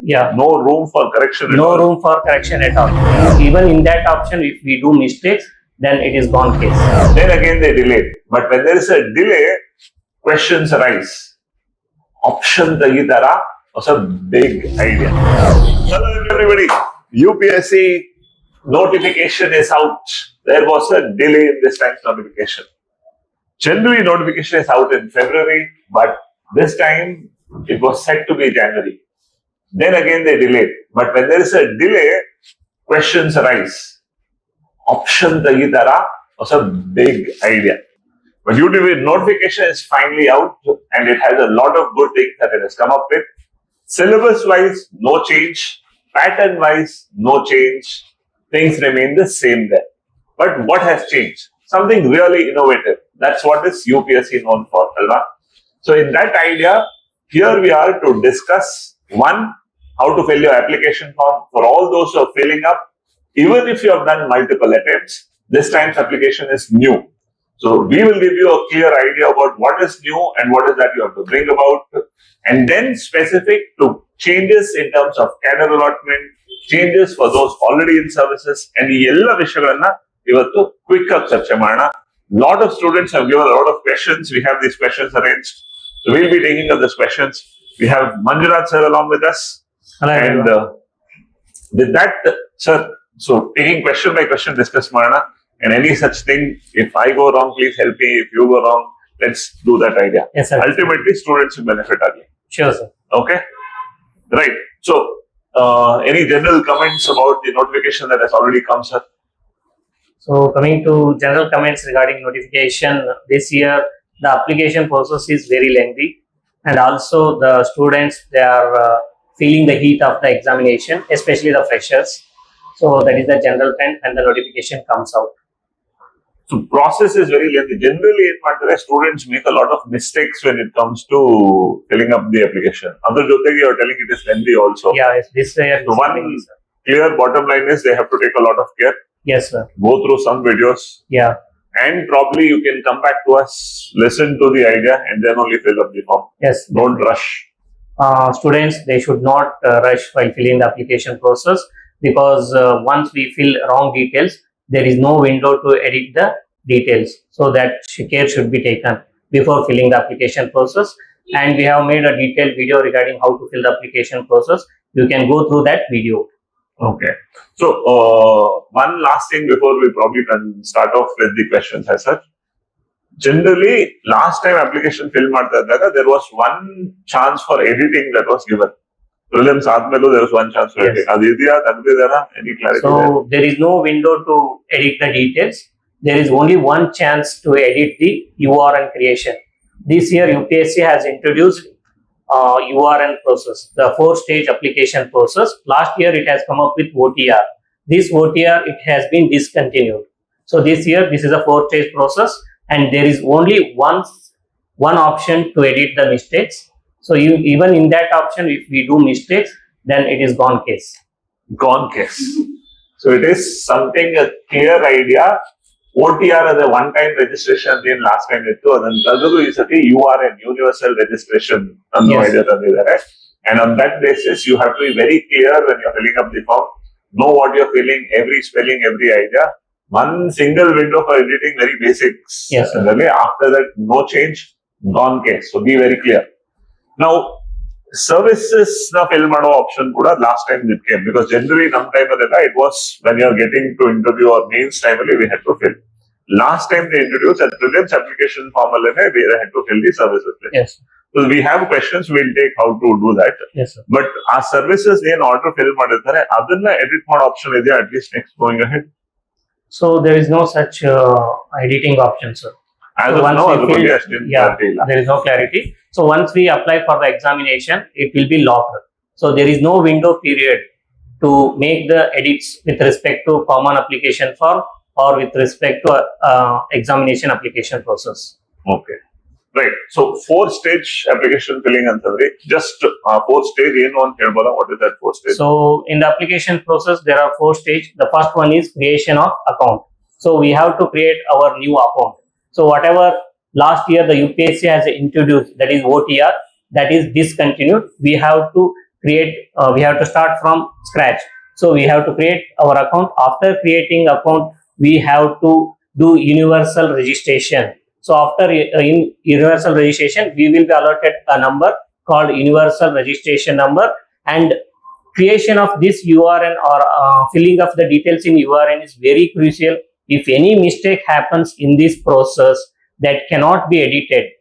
Yeah. No room for correction at No all. room for correction at all. Even in that option, if we do mistakes, then it is gone case. Then again they delayed. But when there is a delay, questions arise. Option Tagitara was a big idea. Hello everybody. UPSC notification is out. There was a delay in this time's notification. Generally, notification is out in February, but this time it was set to be January. Then again they delayed. But when there is a delay, questions arise. Option Tagitara was a big idea. But due to the notification is finally out and it has a lot of good things that it has come up with. Syllabus wise, no change. Pattern wise, no change. Things remain the same there. But what has changed? Something really innovative. That's what is UPSC known for, Alva. So in that idea, here we are to discuss one, how to fill your application form for all those who are filling up. Even if you have done multiple attempts, this time's application is new. So we will give you a clear idea about what is new and what is that you have to bring about. And then specific to changes in terms of cadre allotment, changes for those already in services, and ಈ ಎಲ್ಲ ವಿಷಯಗಳನ್ನ ಇವತ್ತು quick up ಚರ್ಚೆ ಮಾಡೋಣ. Lot of students have given a lot of questions. We have these questions arranged. So we'll be taking up these questions. We have Manjunath sir along with us. Hello, and with that, sir, so taking question by question discuss ಮಾಡೋಣ. And any such thing, if I go wrong, please help me. If you go wrong, let's do that idea. Yes, sir. Ultimately, students will benefit again. Sure, sir. Okay? Right. So, any general comments about the notification that has already come, sir? So coming to general comments regarding notification, this year the application process is very lengthy, and also the students, they are feeling the heat of the examination, especially the freshers. So that is the general trend, and the notification comes out. So process is very lengthy. Generally, students make a lot of mistakes when it comes to filling up the application. Other jotegi, you are telling it is lengthy also. Yeah, yes, this year. So one clear bottom line is they have to take a lot of care. Yes, sir. Go through some videos. Yeah. And probably you can come back to us, listen to the idea, and then only fill up the form. Yes. Don't rush. Students, they should not rush while filling the application process, because once we fill wrong details, there is no window to edit the details. So that care should be taken before filling the application process. And we have made a detailed video regarding how to fill the application process. You can go through that video. Okay. So, one last thing before we probably can start off with the questions as such. Generally, last time application fill ಮಾಡ್ತಾ there was one chance for editing that was given. Prelims ಆದ್ಮೇಲೂ there was one chance for editing. ಅದು ಇದೆಯಾ ತೆಗ್ದಿದಾರಾ? Any clarity? So there is no window to edit the details. There is only one chance to edit the URN creation. This year UPSC has introduced URN process, the 4-stage application process. Last year it has come up with OTR. This OTR, it has been discontinued. So this year this is a 4-stage process, and there is only one option to edit the mistakes. So you, even in that option, if we do mistakes, then it is gone case. Gone case. So it is something, a clear idea. OTR as a one-time registration in last time ittu adan tagadu is a URN, universal registration anno idea tandidare. And on that basis you have to be very clear when you are filling up the form, know what you are filling, every spelling, every idea. One single window for editing, very basics. Yes, sir. And after that, no change, gone case. So be very clear. Now, services na fill mado option kuda last time it came, because generally nam time adella it was when you are getting to interview or mains time we had to fill. Last time they introduced a prelims application form we had to fill the services. Yes. So we have questions, we'll take how to do that. Yes, sir. But our services in order fill ಮಾಡಿರ್ತಾರೆ ಅದನ್ನ edit ಮಾಡೋ option ಇದೆಯಾ at least next going ahead? So there is no such editing option, sir. As so of once now, we fill, there is no clarity. So once we apply for the examination, it will be locked. So there is no window period to make the edits with respect to common application form or with respect to examination application process. Okay. Right. So 4-stage application filling antandre just 4-stage ಏನು ಅಂತ ಹೇಳ್ಬೋದಾ? What is that 4-stage? So in the application process there are 4 stages. The first one is creation of account. So we have to create our new account. So whatever last year the UPSC has introduced, that is OTR, that is discontinued. We have to we have to start from scratch. So we have to create our account. After creating account, we have to do universal registration. So after in universal registration, we will be allotted a number called universal registration number, and creation of this URN or filling of the details in URN is very crucial. If any mistake happens in this process, that cannot be edited.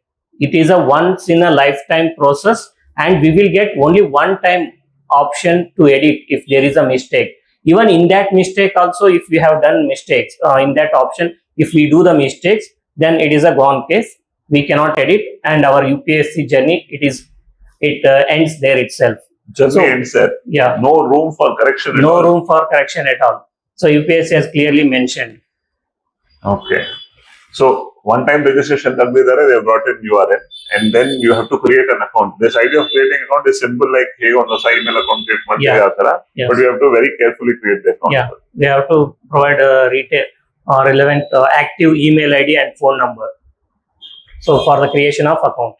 It is a once in a lifetime process, and we will get only one time option to edit if there is a mistake. Even in that mistake also, if we have done mistakes in that option, if we do the mistakes, then it is a gone case. We cannot edit, and our UPSC journey, it ends there itself. Journey ends there. Yeah. No room for correction. No room for correction at all. So UPSC has clearly mentioned. Okay. So one time registration they have brought in URN, and then you have to create an account. This idea of creating an account is simple, like hey, on the email account create Yes. but you have to very carefully create the account. Yeah, we have to provide a relevant active email ID and phone number. So for the creation of account.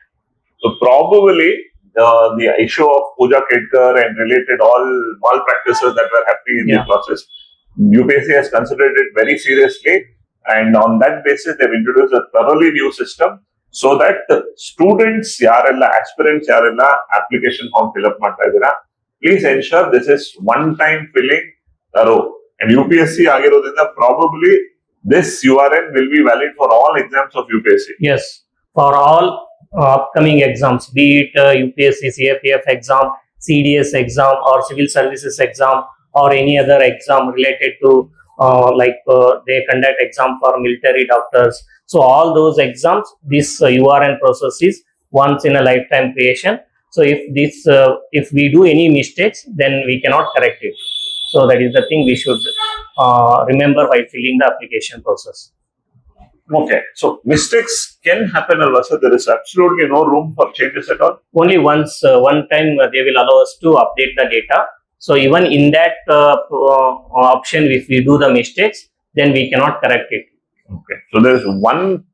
So probably the issue of Pooja Kedkar and related all malpractices that were happening in the process, UPSC has considered it very seriously, and on that basis they've introduced a thoroughly new system so that students aspirants application form fill up ಮಾಡ್ತಾ please ensure this is one time filling thorough, and UPSC ಆಗಿರೋದ್ರಿಂದ probably this URN will be valid for all exams of UPSC. Yes, for all upcoming exams, be it UPSC CAPF exam, CDS exam, or civil services exam, or any other exam related to they conduct exam for military doctors. So all those exams, this URN process is once in a lifetime creation. So if we do any mistakes, then we cannot correct it. So that is the thing we should remember while filling the application process. Okay, so mistakes can happen, so there is absolutely no room for changes at all. Only one time they will allow us to update the data. So even in that option, if we do the mistakes, then we cannot correct it. Okay, so there is one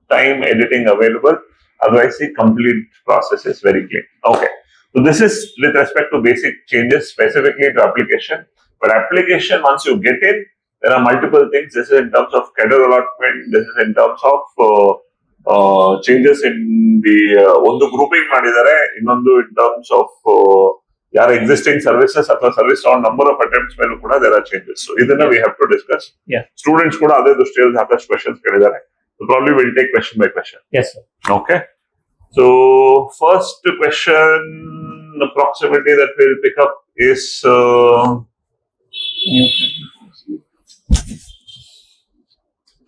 time editing available. Otherwise, the complete process is very clean. Okay, so this is with respect to basic changes specifically to application. But application, once you get in, there are multiple things. This is in terms of cadre allotment. This is in terms of changes in the one grouping ಮಾಡಿದ್ದಾರೆ, ಇನ್ನೊಂದು in terms of ಯಾರ existing services ಅಥವಾ service on number of attempts ಮೇಲೂ ಕೂಡ there are changes. So ಇದನ್ನ we have to discuss. Students ಕೂಡ ಅದೇ ದೃಷ್ಟಿಯಲ್ಲಿ ಸಾಕಷ್ಟು questions ಕೇಳಿದ್ದಾರೆ. So probably we'll take question by question. Yes, sir. Okay. So first question, approximately that we'll pick up is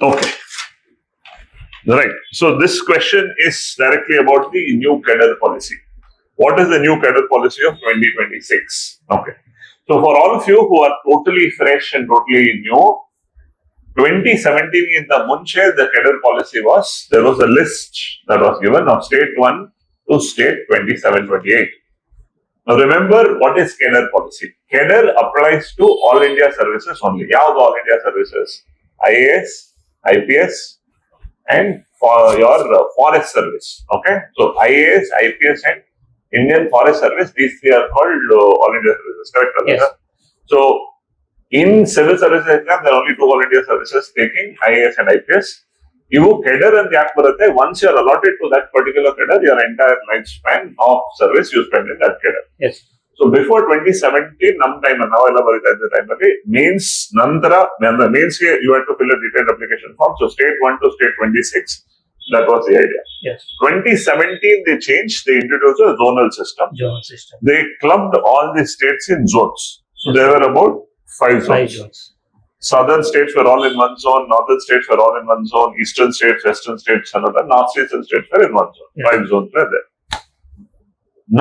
okay. Right. So this question is directly about the new cadre policy. What is the new cadre policy of 2026? Okay. So for all of you who are totally fresh and totally new, 2017 in the Munche, the cadre policy there was a list that was given of state 1 to state 27-28. Now remember, what is cadre policy? Cadre applies to all India services only. Yav all India services? IAS, IPS, and for your forest service. Okay. So IAS, IPS, and Indian Forest Service, these three are called all India services. Correct? Yes. So in civil services exam, there are only 2 all India services taking IAS and IPS. You cadre and yak barate. Once you are allotted to that particular cadre, your entire lifespan of service you spend in that cadre. Yes. So before 2017, nam time now time means nandra means you had to fill a detailed application form. So state 1 to state 26. That was the idea. Yes. 2017 they changed. They introduced a zonal system. They clubbed all the states in zones. So there were about 5 zones. Southern states were all in one zone. Northern states were all in one zone. Eastern states, Western states, another. North-eastern states were in one zone. 5 zones were there.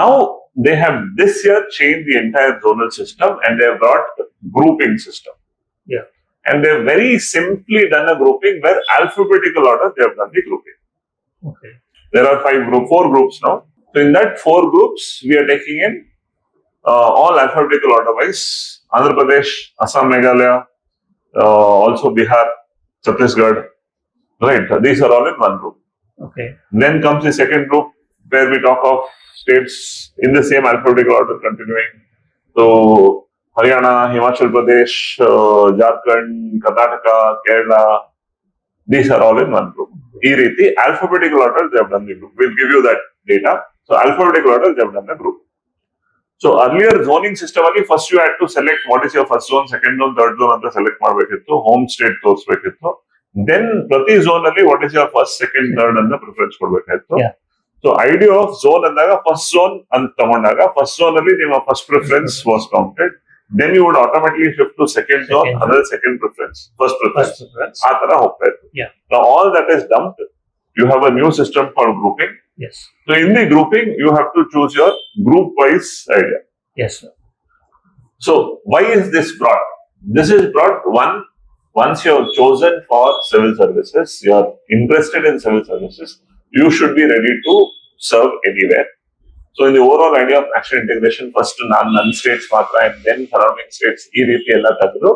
Now they have this year changed the entire zonal system, and they have brought grouping system. Yeah. And they have very simply done a grouping where alphabetical order they have done the grouping. Okay. There are 4 groups now. So in that 4 groups, we are taking in all alphabetical order wise. Andhra Pradesh, Assam, Meghalaya, also Bihar, Chhattisgarh. Right. These are all in one group. Okay. Then comes the second group where we talk of states in the same alphabetical order continuing. So Haryana, Himachal Pradesh, Jharkhand, Karnataka, Kerala, these are all in one group. E riti alphabetical order they have done the group. We'll give you that data. So alphabetical order they have done the group. So earlier zoning system ali first you had to select what is your first zone, second zone, third zone anta select ಮಾಡಬೇಕಿತ್ತು, home state ತೋರಿಸಬೇಕಿತ್ತು. Then ಪ್ರತಿ zone ಅಲ್ಲಿ what is your first, second, third ಅಂತ preference ಕೊಡಬೇಕಾಗಿತ್ತು. So idea of zone ಅಂದಾಗ first zone ಅಂತ ತಗೊಂಡಾಗ first zone ಅಲ್ಲಿ ನಿಮ್ಮ first preference was counted. Then you would automatically shift to second zone, another second preference, first preference. ಆ ತರ ಹೋಗ್ತಾ ಇತ್ತು. Now all that is dumped. You have a new system for grouping. Yes. So in the grouping, you have to choose your group-wise idea. Yes, sir. So why is this brought? This is brought once you have chosen for civil services, you are interested in civil services, you should be ready to serve anywhere. So in the overall idea of national integration, first to non states matra and then surrounding states, ee riti ella tagdu,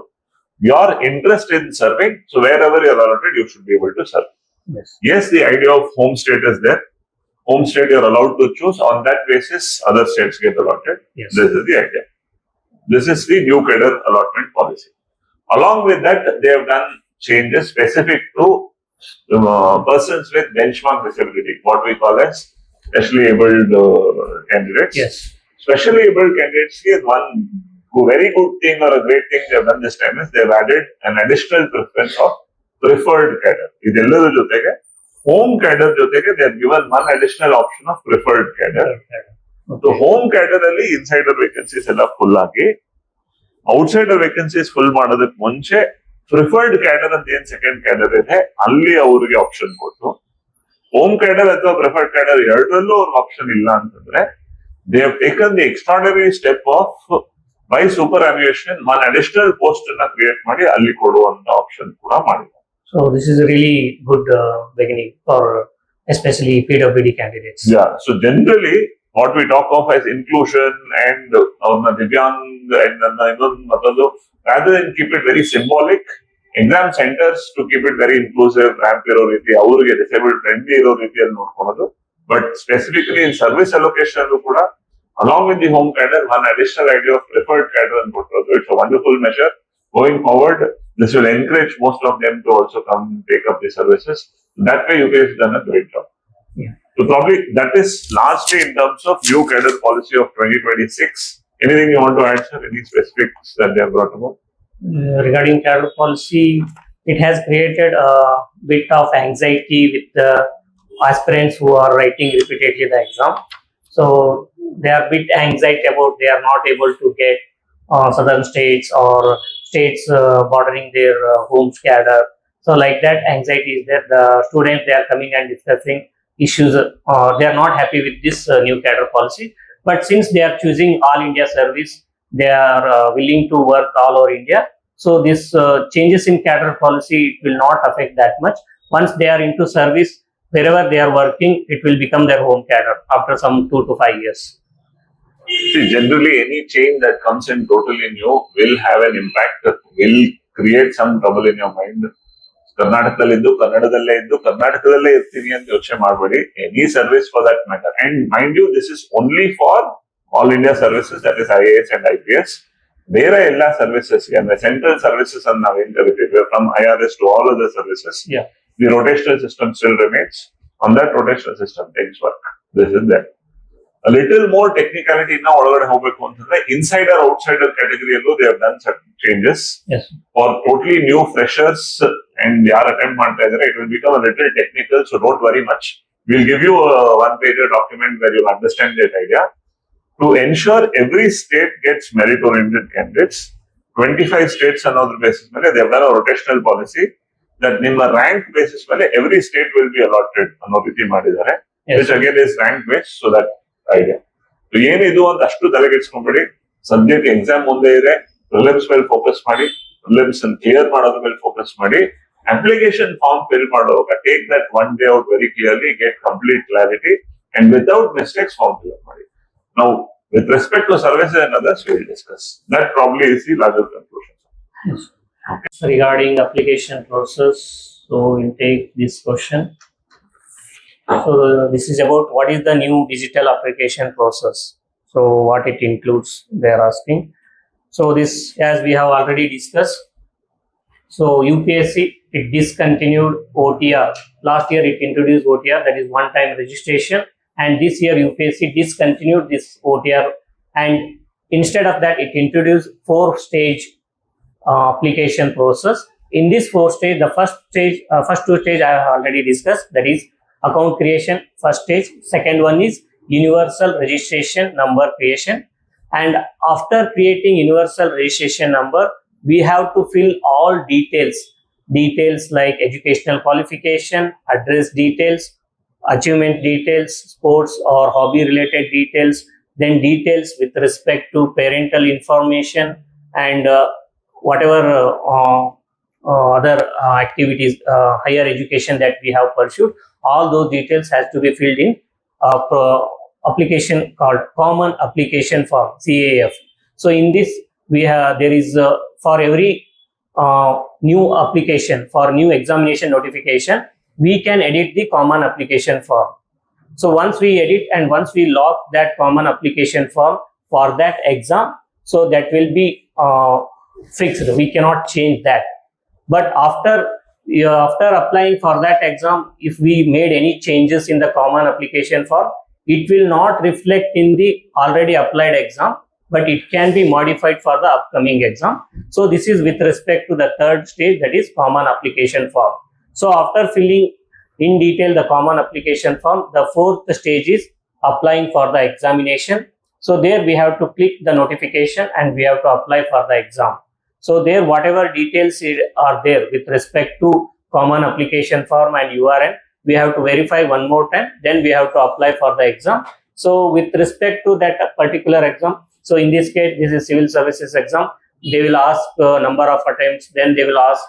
your interest in serving, so wherever you are allotted, you should be able to serve. Yes, the idea of home state is there. Home state you are allowed to choose. On that basis, other states get allotted. Yes. This is the idea. This is the new cadre allotment policy. Along with that, they have done changes specific to persons with benchmark disability, what we call as specially abled candidates. Yes. Specially abled candidates is one very good thing or a great thing they have done this time is they have added an additional preference of preferred cadre. ಇದೆಲ್ಲದರ ಜೊತೆಗೆ home cadre ಜೊತೆಗೆ they have given one additional option of preferred cadre. So home cadre ಅಲ್ಲಿ insider vacancies ಎಲ್ಲ full ಆಗಿ outsider vacancies full ಮಾಡೋದಕ್ಕೆ ಮುಂಚೆ preferred cadre ಅಂತ ಏನ್ ಸೆಕೆಂಡ್ cadre ಇದೆ ಅಲ್ಲಿ ಅವರಿಗೆ ಆಪ್ಷನ್ ಕೊಟ್ಟು ಹೋಮ್ cadre ಅಥವಾ preferred cadre ಎರಡರಲ್ಲೂ ಅವ್ರಿಗೆ ಆಪ್ಷನ್ ಇಲ್ಲ ಅಂತಂದ್ರೆ they have taken the extraordinary step of by superannuation one additional post ಅನ್ನ ಕ್ರಿಯೇಟ್ ಮಾಡಿ ಅಲ್ಲಿ ಕೊಡುವಂತ ಆಪ್ಷನ್ ಕೂಡ ಮಾಡಿದ್ದಾರೆ. So this is a really good beginning for especially PWBD candidates. Yeah. So generally, what we talk of as inclusion and Divyang and rather than keep it very symbolic, exam centers to keep it very inclusive, ramp iro riti, avurige disabled friendly iro ರೀತಿಯಲ್ಲಿ ನೋಡ್ಕೊಳ್ಳೋದು. But specifically in service allocation kuda, along with the home cadre, one additional idea of preferred cadre and ಕೊಟ್ಟಿರೋದು. It's a wonderful measure. Going forward, this will encourage most of them to also come take up the services. That way, UPSC has done a great job. Yeah. So probably that is largely in terms of new cadre policy of 2026. Anything you want to add, sir? Any specifics that they have brought about? Regarding cadre policy, it has created a bit of anxiety with the aspirants who are writing repeatedly the exam. So they are a bit anxiety about they are not able to get southern states or states bordering their homes cadre. So like that anxiety is there. The students, they are coming and discussing issues. They are not happy with this new cadre policy. But since they are choosing all India service, they are willing to work all over India. So this changes in cadre policy, it will not affect that much. Once they are into service, wherever they are working, it will become their home cadre after some 2 to 5 years. See, generally any change that comes in totally new will have an impact, will create some trouble in your mind. ಕರ್ನಾಟಕದಲ್ಲಿದ್ದು ಕನ್ನಡದಲ್ಲೇ ಇದ್ದು ಕರ್ನಾಟಕದಲ್ಲೇ ಇರ್ತೀನಿ ಅಂತ ಯೋಚನೆ ಮಾಡಬೇಡಿ. Any service for that matter. And mind you, this is only for all India services, that is IAS and IPS. ಬೇರೆ ಎಲ್ಲಾ services ಅಂದ್ರೆ ಸೆಂಟ್ರಲ್ ಸರ್ವಿಸಸ್ ಅಂತ ನಾವೇನ್ ಕರಿತೀವಿ, from IRS to all other services, the rotational system still remains. On that rotational system, things work. This is that. A little more technicality now ಒಳಗಡೆ ಹೋಗ್ಬೇಕು ಅಂತಂದ್ರೆ insider outsider category ಅಲ್ಲೂ they have done certain changes. Yes. For totally new freshers and ಯಾರು attempt ಮಾಡ್ತಾ ಇದ್ದಾರೆ, it will become a little technical, so don't worry much. We'll give you a one-pager document where you'll understand that idea. To ensure every state gets merit-oriented candidates, 25 states another basis ಮೇಲೆ they have done a rotational policy that ನಿಮ್ಮ rank basis ಮೇಲೆ every state will be allotted ಅನ್ನೋ ರೀತಿ ಮಾಡಿದ್ದಾರೆ. Which again is rank based, so that idea. So ಏನಿದು ಅಂತ ಅಷ್ಟು ತಲೆಗೆಡ್ಸ್ಕೊಂಡ್ಬಿಡಿ. ಸದ್ಯಕ್ಕೆ ಎಕ್ಸಾಮ್ ಮುಂದೆ ಇದೆ, ಪ್ರಿಲಿಮ್ಸ್ ಮೇಲೆ ಫೋಕಸ್ ಮಾಡಿ, ಪ್ರಿಲಿಮ್ಸ್ ಕ್ಲಿಯರ್ ಮಾಡೋದ್ರ ಮೇಲೆ ಫೋಕಸ್ ಮಾಡಿ, ಅಪ್ಲಿಕೇಶನ್ ಫಾರ್ಮ್ ಫಿಲ್ ಮಾಡುವಾಗ take that one day out very clearly, get complete clarity and without mistakes form fill up ಮಾಡಿ. Now, with respect to services and others, we will discuss. That probably is the larger conclusion. Yes. Okay. Regarding application process, so we'll take this question. So this is about what is the new digital application process. So what it includes, they are asking. So this, as we have already discussed, so UPSC, it discontinued OTR. Last year it introduced OTR, that is one-time registration, and this year UPSC discontinued this OTR, and instead of that it introduced four-stage application process. In this four-stage, the first two stage I have already discussed, that is account creation, first stage. Second one is universal registration number creation, and after creating universal registration number, we have to fill all details like educational qualification, address details, achievement details, sports or hobby related details, then details with respect to parental information, and whatever other activities, higher education that we have pursued. All those details has to be filled in application called common application form, CAF. So in this, we have, there is for every new application, for new examination notification, we can edit the common application form. So once we edit and once we lock that common application form for that exam, so that will be fixed. We cannot change that. But after applying for that exam, if we made any changes in the common application form, it will not reflect in the already applied exam, but it can be modified for the upcoming exam. So this is with respect to the third stage, that is common application form. So after filling in detail the common application form, the fourth stage is applying for the examination. So there we have to click the notification and we have to apply for the exam. So there, whatever details are there with respect to common application form and URN, we have to verify one more time, then we have to apply for the exam. So with respect to that particular exam, so in this case, this is civil services exam, they will ask number of attempts, then they will ask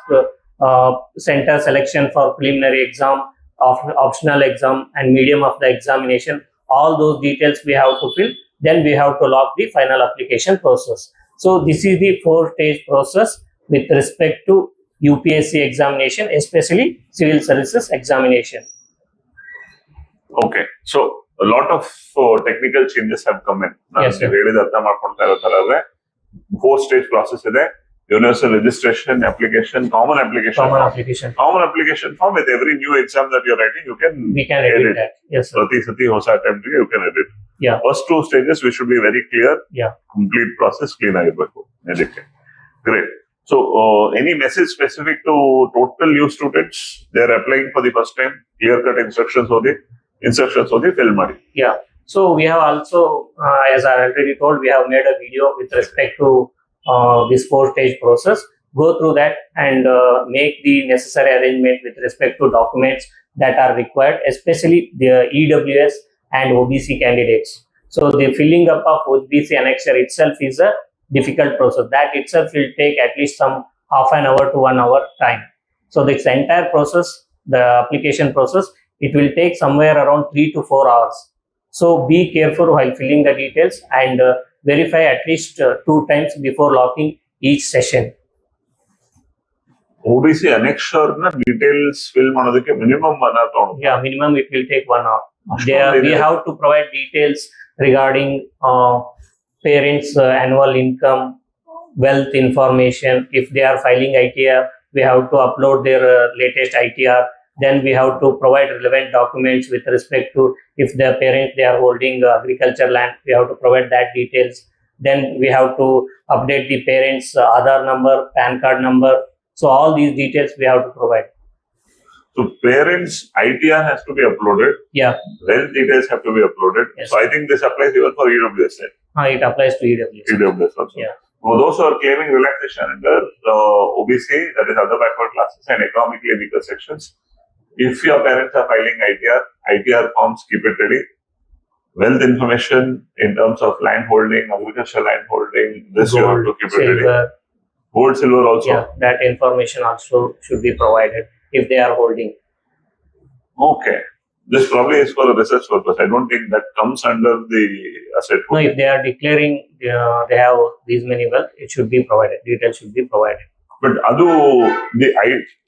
center selection for preliminary exam, optional exam and medium of the examination. All those details we have to fill, then we have to log the final application process. So this is the four-stage process with respect to UPSC examination, especially civil services examination. Okay, so a lot of technical changes have come in. Yes, sir. Four-stage process ಇದೆ. Universal registration, application, common application Common form. application. Common application form, with every new exam that you're writing, you can We can edit that. Yes, sir. Prati Sati Hosa attempt, you can edit. Yeah. First two stages, we should be very clear. Yeah. Complete process, clean ಆಗಿರ್ಬೇಕು. Edit. Great. So, any message specific to total new students? They're applying for the first time. Clear-cut instructions ಓದಿ fill ಮಾಡಿ. Yeah. So we have also, as I already told, we have made a video with respect to this four-stage process. Go through that and make the necessary arrangement with respect to documents that are required, especially the EWS and OBC candidates. So the filling up of OBC annexure itself is a difficult process. That itself will take at least some half an hour to 1 hour time. So this entire process, the application process, it will take somewhere around 3 to 4 hours. So be careful while filling the details and verify at least 2 times before locking each session. OBC annexure na details fill ಮಾಡೋದಕ್ಕೆ minimum 1 hour ತಗೊಳುತ್ತೆ. Yeah, minimum it will take 1 hour. ಅಷ್ಟೊಂದು We ಇದೆ. have to provide details regarding parents' annual income, wealth information. If they are filing ITR, we have to upload their latest ITR. Then we have to provide relevant documents with respect to if their parents, they are holding agriculture land, we have to provide that details. Then we have to update the parents' Aadhaar number, PAN card number. So all these details we have to provide. So parents' ITR has to be uploaded. Yeah. Wealth details have to be uploaded. Yes. So I think this applies even for EWS. It applies to EWS. EWS also. Yeah. For those who are claiming relaxation under OBC, that is other backward classes and economically weaker sections, if your parents are filing ITR forms, keep it ready. Wealth information in terms of land holding, agricultural land holding, this you have to keep it ready. Silver, Gold, silver also. yeah, that information also should be provided if they are holding. Okay. This probably is for a research purpose. I don't think that comes under the asset No, holding. if they are declaring they have these many wealth, it should be provided. Details should be provided. But adu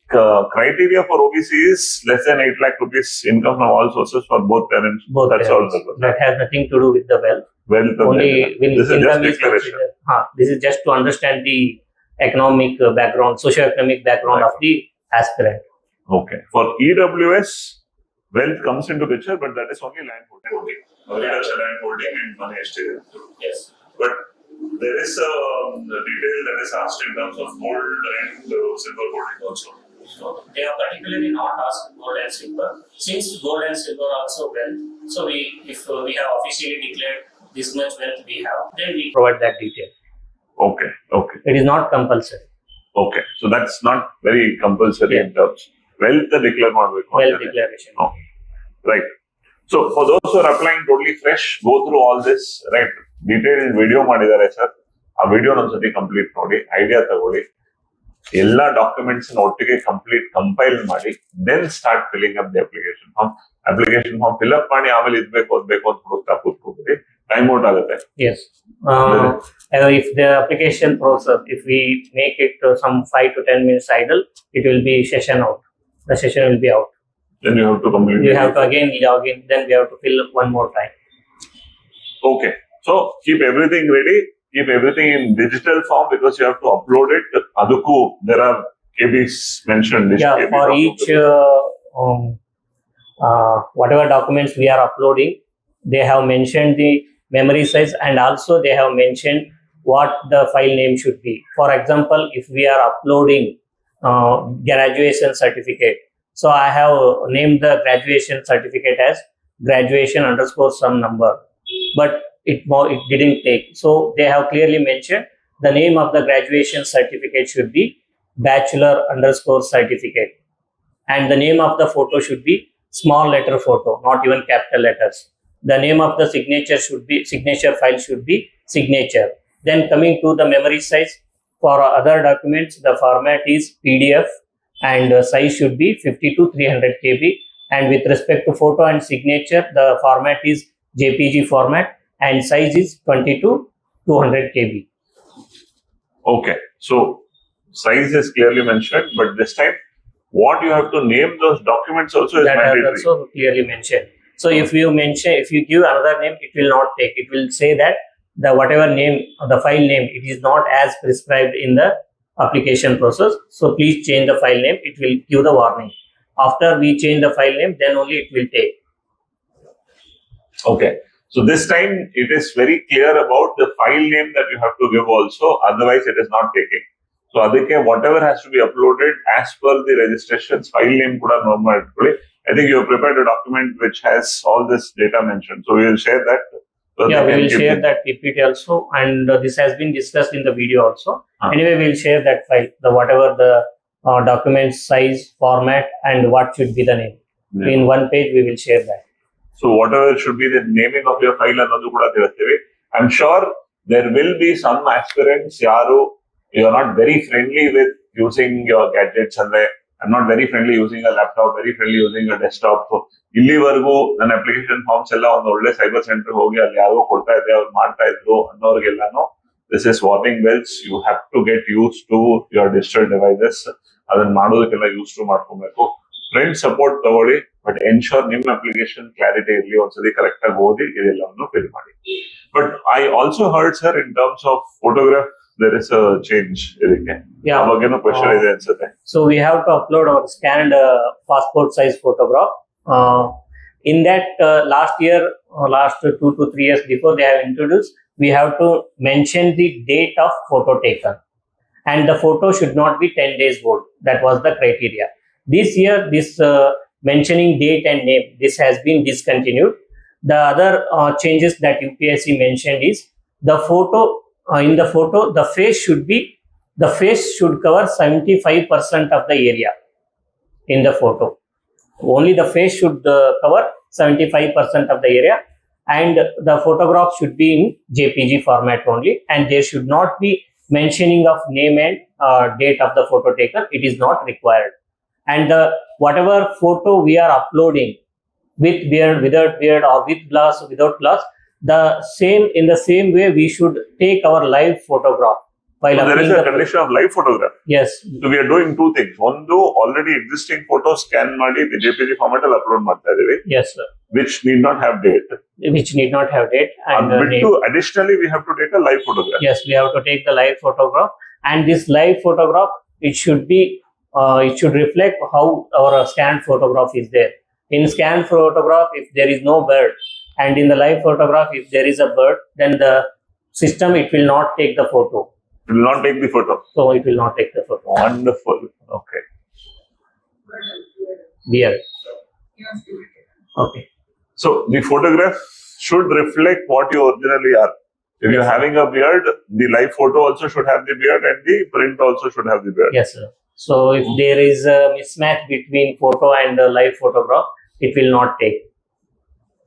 criteria for OBC is less than 8 lakh rupees income from all sources for both parents. Both That's parents. all. That has nothing to do with the wealth. Wealth of Only them. This is just income is declaration. considered. This is just to understand the economic background, socio-economic background of the aspirant. Okay. For EWS, wealth comes into picture, but that is only land holding. Agriculture land holding and money estate. Yes. But there is a detail that is asked in terms of gold and silver holding also. So they are particularly not asked gold and silver. Since gold and silver are also wealth, so if we have officially declared this much wealth we have, then we provide that detail. Okay. It is not compulsory. Okay. So that's not very compulsory in terms. Wealth declaration. Wealth declaration. Oh. Right. So for those who are applying totally fresh, go through all this, right? Detailed video ಮಾಡಿದ್ದಾರೆ sir. ಆ video ಒಂದ್ಸತಿ complete ನೋಡಿ, idea ತಗೊಳ್ಳಿ, ಎಲ್ಲ documents ಒಟ್ಟಿಗೆ compile ಮಾಡಿ, then start filling up the application form fill up ಮಾಡಿ ಆಮೇಲೆ ಇದ್ಬೇಕು ಅಂತ ಹುಡುಕ್ತಾ ಕೂತ್ಕೋಬಿಡಿ, ಟೈಮ್ ಔಟ್ ಆಗುತ್ತೆ. Yes. If the application process, if we make it some 5 to 10 minutes idle, it will be session out. The session will be out. Then you have to complete. You have to again log in. Then we have to fill up one more time. Okay. So keep everything ready. Keep everything in digital form because you have to upload it. Adukku there are KBs mentioned. Yeah, KB for each whatever documents we are uploading, they have mentioned the memory size and also they have mentioned what the file name should be. For example, if we are uploading graduation certificate, so I have named the graduation certificate as graduation _ some number, but it didn't take. So they have clearly mentioned the name of the graduation certificate should be bachelor _ certificate, and the name of the photo should be small letter photo, not even capital letters. The name of the signature file should be signature. Then coming to the memory size, for other documents, the format is PDF and size should be 50 to 300 KB. And with respect to photo and signature, the format is JPG format and size is 20 to 200 KB. Okay. So size is clearly mentioned, but this time what you have to name those documents also is that mandatory. is also clearly mentioned. So if you give another name, it will not take. It will say that the whatever name, the file name, it is not as prescribed in the application process. So please change the file name. It will give the warning. After we change the file name, then only it will take. Okay. So this time it is very clear about the file name that you have to give also. Otherwise, it is not taking. So adike whatever has to be uploaded as per the registrations, file name kuda normal. I think you have prepared a document which has all this data mentioned. So we will share that. So Yeah, we will share that PPT also, and this has been discussed in the video also. Anyway, we will share that file, the whatever the document size, format, and what should be the name. In one page, we will share that. So whatever should be the naming of your file ಅನ್ನೋದು ಕೂಡ ತಿಳಿಸ್ತೀವಿ. I'm sure there will be some aspirants ಯಾರು you are not very friendly with using your gadgets ಅಂದ್ರೆ I'm not very friendly using a laptop, very friendly using a desktop. So ಇಲ್ಲಿವರೆಗೂ ನನ್ನ application forms ಎಲ್ಲ ಒಂದು ಒಳ್ಳೆ cyber centre ಹೋಗಿ ಅಲ್ಲಿ ಯಾರಿಗೋ ಕೊಡ್ತಾ ಇದ್ದೆ, ಅವ್ರು ಮಾಡ್ತಾ ಇದ್ರು ಅನ್ನೋರಿಗೆಲ್ಲಾನು this is warning bells. You have to get use to your digital devices. ಅದನ್ನ ಮಾಡೋದಕ್ಕೆಲ್ಲ ಯೂಸ್ ಟು ಮಾಡ್ಕೊಬೇಕು. ಫ್ರೆಂಡ್ ಸಪೋರ್ಟ್ ತಗೊಳ್ಳಿ, ಬಟ್ ಎನ್ಶೋರ್ ನಿಮ್ಮ ಅಪ್ಲಿಕೇಶನ್ ಕ್ಲಾರಿಟಿ ಇರಲಿ. ಒಂದ್ಸತಿ ಕರೆಕ್ಟ್ ಆಗಿ ಓದಿ ಇದೆಲ್ಲವನ್ನು ಫಿಲ್ ಮಾಡಿ. But I also heard sir in terms of photograph there is a change ಇದಕ್ಕೆ. ಅವಾಗೇನೋ ಕ್ವೆಶ್ಚನ್ ಇದೆ ಅನ್ಸುತ್ತೆ. So we have to upload our scanned passport size photograph. In that last 2 to 3 years before they have introduced, we have to mention the date of photo taken, and the photo should not be 10 days old. That was the criteria. This year, this mentioning date and name, this has been discontinued. The other changes that UPSC mentioned is the photo. In the photo, the face should cover 75% of the area in the photo. Only the face should cover 75% of the area, and the photograph should be in JPG format only, and there should not be mentioning of name and date of the photo taken. It is not required. And whatever photo we are uploading with beard, without beard, or with glass, without glass, in the same way we should take our live photograph. while So there is uploading a condition of live photograph. yes, So we are doing two things. One, already existing photos scan ಮಾಡಿ JPG format ಅಲ್ಲಿ upload ಮಾಡ್ತಾ ಇದೀವಿ, yes sir, which need not have date. which need not have date and But additionally, we have to take a live photograph. yes, we have to take the live photograph, and this live photograph, it should be it should reflect how our scanned photograph is there. In scanned photograph, if there is no bird, and in the live photograph, if there is a bird, then the system, it will not take the photo. It will not take the photo. So it will not take the photo. Wonderful. Okay. Beard. Okay. So the photograph should reflect what you originally are. If you're having a beard, the live photo also should have the beard, and the print also should have the beard. Yes, sir. So if there is a mismatch between photo and the live photograph, it will not take.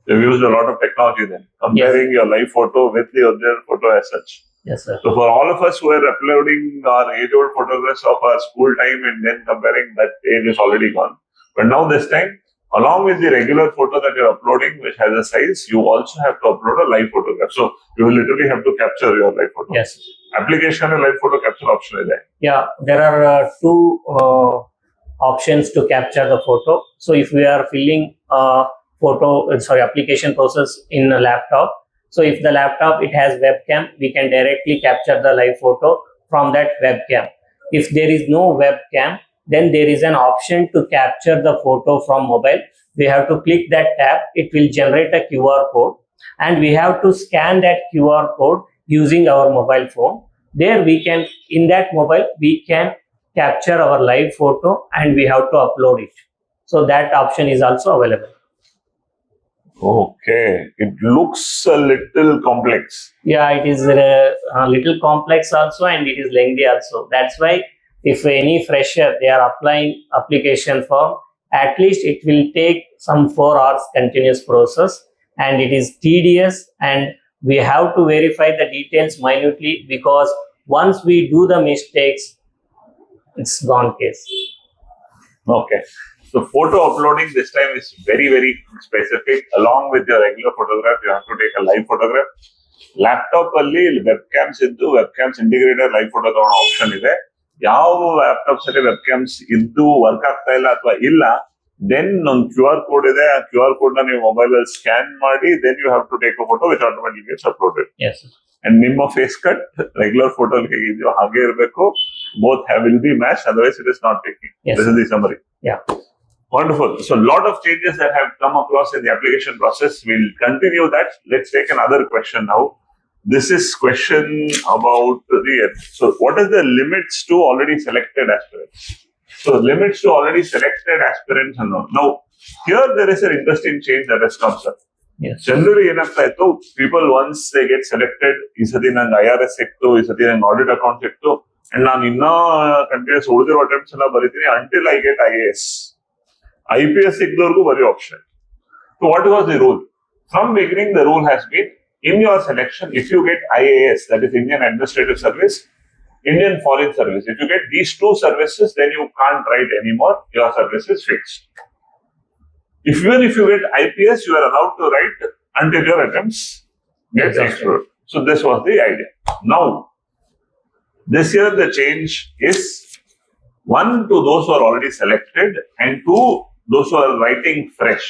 We've used a lot of technology then, comparing your live photo with the original photo as such. Yes, sir. So for all of us who are uploading our age-old photographs of our school time and then comparing, that age is already gone. But now this time, along with the regular photo that you're uploading, which has a size, you also have to upload a live photograph. So you will literally have to capture your live photo. Yes. Application and live photo capture option is there. Yeah, there are two options to capture the photo. So if we are filling application process in a laptop. So if the laptop, it has webcam, we can directly capture the live photo from that webcam. If there is no webcam, then there is an option to capture the photo from mobile. We have to click that tab. It will generate a QR code, and we have to scan that QR code using our mobile phone. There we can, in that mobile, we can capture our live photo and we have to upload it. So that option is also available. Okay. It looks a little complex. Yeah, it is a little complex also, and it is lengthy also. That's why if any fresher, they are applying application form, at least it will take some 4 hours continuous process, and it is tedious, and we have to verify the details minutely, because once we do the mistakes, it's gone case. Okay. So photo uploading this time is very, very specific. Along with your regular photograph, you have to take a live photograph. Laptop ಅಲ್ಲಿ webcams ಇದ್ದು webcams integrated live photo ತಗೊಳ್ಳೋ option ಇದೆ. ಯಾವ laptops ಅಲ್ಲಿ ವೆಬ್ಕ್ಯಾಮ್ಸ್ ಇದ್ದು work ಆಗ್ತಾ ಇಲ್ಲ ಅಥವಾ ಇಲ್ಲ, ದೆನ್ ಒಂದು QR ಕೋಡ್ ಇದೆ. ಆ QR ಕೋಡ್ ನ ನೀವು ಮೊಬೈಲ್ ಅಲ್ಲಿ ಸ್ಕ್ಯಾನ್ ಮಾಡಿ, then you have to take a photo which automatic gets uploaded. Yes. And ನಿಮ್ಮ ಫೇಸ್ ಕಟ್ ರೆಗ್ಯುಲರ್ ಫೋಟೋ ಹೇಗಿದೆಯೋ ಹಾಗೆ ಇರಬೇಕು. Both will be match, otherwise it is not taking. This is the summary. Yeah. Wonderful. So a lot of changes that have come across in the application process. We'll continue that. Let's take another question now. This is question about so what is the limits to already selected aspirants? So limits to already selected aspirants and all. Now here there is an interesting change that has come, sir. Yes. Generally ಏನಂತ ಇತ್ತು, people once they get selected, ಈ ಸತಿ ನಂಗೆ IRS ಸಿಕ್ತು, ಈ ಸತಿ ನಂಗೆ audit account ಸಿಕ್ತು, ಅಂಡ್ ನಾನು ಇನ್ನೂ ಕಂಟಿನ್ಯೂಸ್ ಉಳಿದಿರೋ ಅಟೆಂಪ್ಟ್ಸ್ ಎಲ್ಲ ಬರೀತೀನಿ until I get IAS. IPS ಸಿಕ್ದವ್ರಿಗೂ ಬರೀ option. So what was the rule? From beginning the rule has been, in your selection, if you get IAS, that is Indian Administrative Service, Indian Foreign Service, if you get these two services, then you can't write anymore. Your service is fixed. Even if you get IPS, you are allowed to write until your attempts get excluded. So this was the idea. Now, this year the change is 1 to those who are already selected, and 2 those who are writing fresh.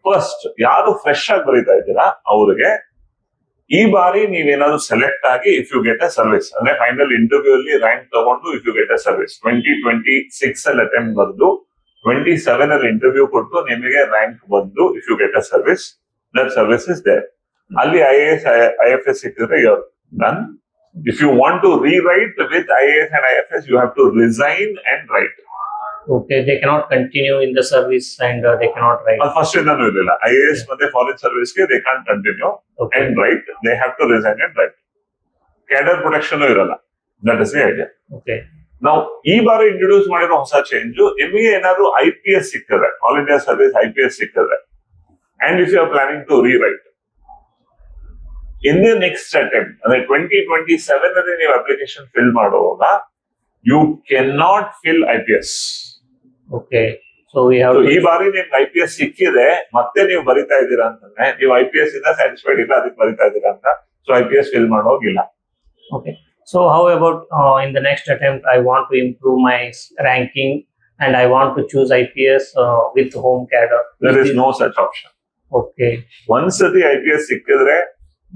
First ಯಾರು fresh ಆಗಿ ಬರೀತಾ ಇದ್ದೀರಾ ಅವ್ರಿಗೆ ಈ ಬಾರಿ ನೀವೇನಾದ್ರು select ಆಗಿ, if you get a service, ಅಂದ್ರೆ ಫೈನಲ್ ಇಂಟರ್ವ್ಯೂ ಅಲ್ಲಿ ರ್ಯಾಂಕ್ ತಗೊಂಡು if you get a service, 2026 ಅಲ್ಲಿ ಅಟೆಂಪ್ಟ್ ಬರೆದು 27 ಅಲ್ಲಿ ಇಂಟರ್ವ್ಯೂ ಕೊಟ್ಟು ನಿಮಗೆ ರ್ಯಾಂಕ್ ಬಂದು if you get a service, that service is there. ಅಲ್ಲಿ IAS IFS ಸಿಕ್ಕಿದ್ರೆ you are done. If you want to rewrite with IAS and IFS, you have to resign and write. Okay, they cannot continue in the service and they cannot write. First ಇಂದಾನು ಇರಲಿಲ್ಲ. IAS ಮತ್ತೆ foreign ಸರ್ವಿಸ್ಗೆ they can't continue and write. They have to resign and write. Cadre protection ಇರಲ್ಲ. That is the idea. Okay. Now ಈ ಬಾರಿ introduce ಮಾಡಿರೋ ಹೊಸ change, ನಿಮಗೆ ಏನಾದ್ರು IPS ಸಿಕ್ಕಿದ್ರೆ, ಆಲ್ ಇಂಡಿಯಾ ಸರ್ವಿಸ್ IPS ಸಿಕ್ಕಿದ್ರೆ, and if you are planning to rewrite, in the next attempt, ಅಂದ್ರೆ 2027 ಅಲ್ಲಿ ನೀವು ಅಪ್ಲಿಕೇಶನ್ ಫಿಲ್ ಮಾಡುವಾಗ, you cannot fill IPS. Okay. So we have ಈ ಬಾರಿ ನಿಮ್ಗೆ IPS ಸಿಕ್ಕಿದೆ, ಮತ್ತೆ ನೀವು ಬರಿತಾ ಇದ್ದೀರಾ ಅಂತಂದ್ರೆ, ನೀವು IPS ಇಂದ ಸ್ಯಾಟಿಸ್ಫೈಡ್ ಇಲ್ಲ, ಅದಕ್ಕೆ ಬರಿತಾ ಇದ್ದೀರಾ ಅಂತ, ಸೊ IPS ಫಿಲ್ ಮಾಡೋಗಿಲ್ಲ. Okay. So how about in the next attempt, I want to improve my ranking and I want to choose IPS with home cadre. There is no such option. Okay. ಒಂದ್ಸತಿ IPS ಸಿಕ್ಕಿದ್ರೆ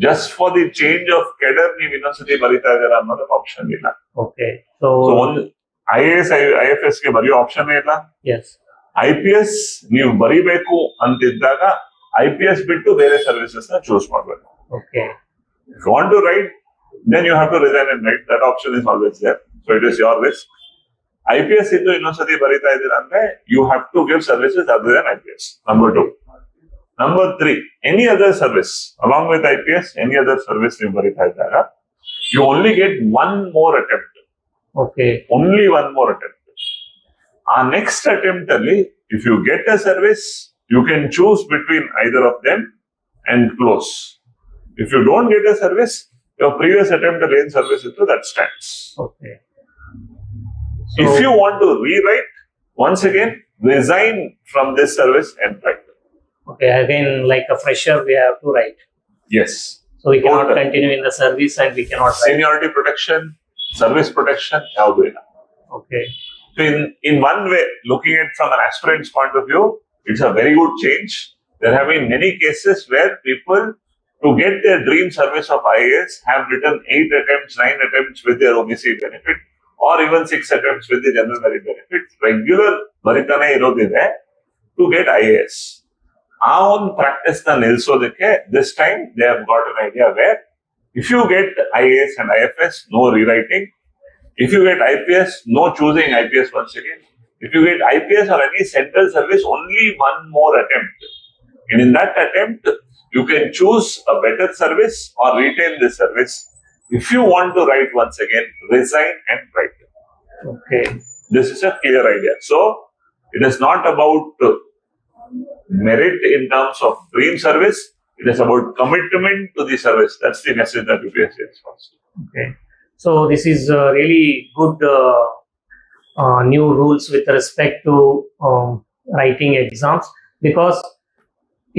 just for the change of cadre ನೀವು ಇನ್ನೊಂದ್ಸತಿ ಬರೀತಾ ಇದಾರೆ ಅನ್ನೋದು option ಇಲ್ಲ. Okay. So ಒಂದು IAS IFS ಗೆ ಬರೆಯೋ ಆಪ್ಷನ್ ಇಲ್ಲ. Yes. IPS ನೀವು ಬರಿಬೇಕು ಅಂತಿದ್ದಾಗ IPS ಬಿಟ್ಟು ಬೇರೆ ಸರ್ವಿಸಸ್ ನ ಚೂಸ್ ಮಾಡಬೇಕು. Okay. If you want to write, then you have to resign and write. That option is always there. So it is your risk. IPS ಇದ್ದು ಇನ್ನೊಂದ್ಸತಿ ಬರೀತಾ ಇದ್ದೀರಾ ಅಂದ್ರೆ you have to give services other than IPS. Number 2. Number 3, any other service along with IPS, any other service ನೀವು ಬರೀತಾ ಇದ್ದಾಗ you only get one more attempt. Okay. Only one more attempt. Our next attempt ಅಲ್ಲಿ if you get a service, you can choose between either of them and close. If you don't get a service, your previous attempt to gain service into that stands. Okay. So, if you want to rewrite, once again, resign from this service and write. Okay, again, like a fresher, we have to write. Yes. So we cannot Total. continue in the service and we cannot write. Seniority protection, service protection, ಯಾವುದು ಇಲ್ಲ. Okay. So in one way, looking at from an aspirant's point of view, it's a very good change. There have been many cases where people, to get their dream service of IAS, have written 8 attempts, 9 attempts with their OBC benefit, or even 6 attempts with the general merit benefit. Regular ಬರಿತಾನೆ ಇರೋದಿದೆ to get IAS. ಆ ಒಂದು practice ನ ನಿಲ್ಲಿಸೋದಕ್ಕೆ this time they have got an idea where if you get IAS and IFS, no rewriting. If you get IPS, no choosing IPS once again. If you get IPS or any central service, only one more attempt. And in that attempt, you can choose a better service or retain this service. If you want to write once again, resign and write. Okay. This is a clear idea. So, it is not about merit in terms of dream service. It is about commitment to the service. That's the message that UPSC has passed. Okay. So this is really good new rules with respect to writing exams, because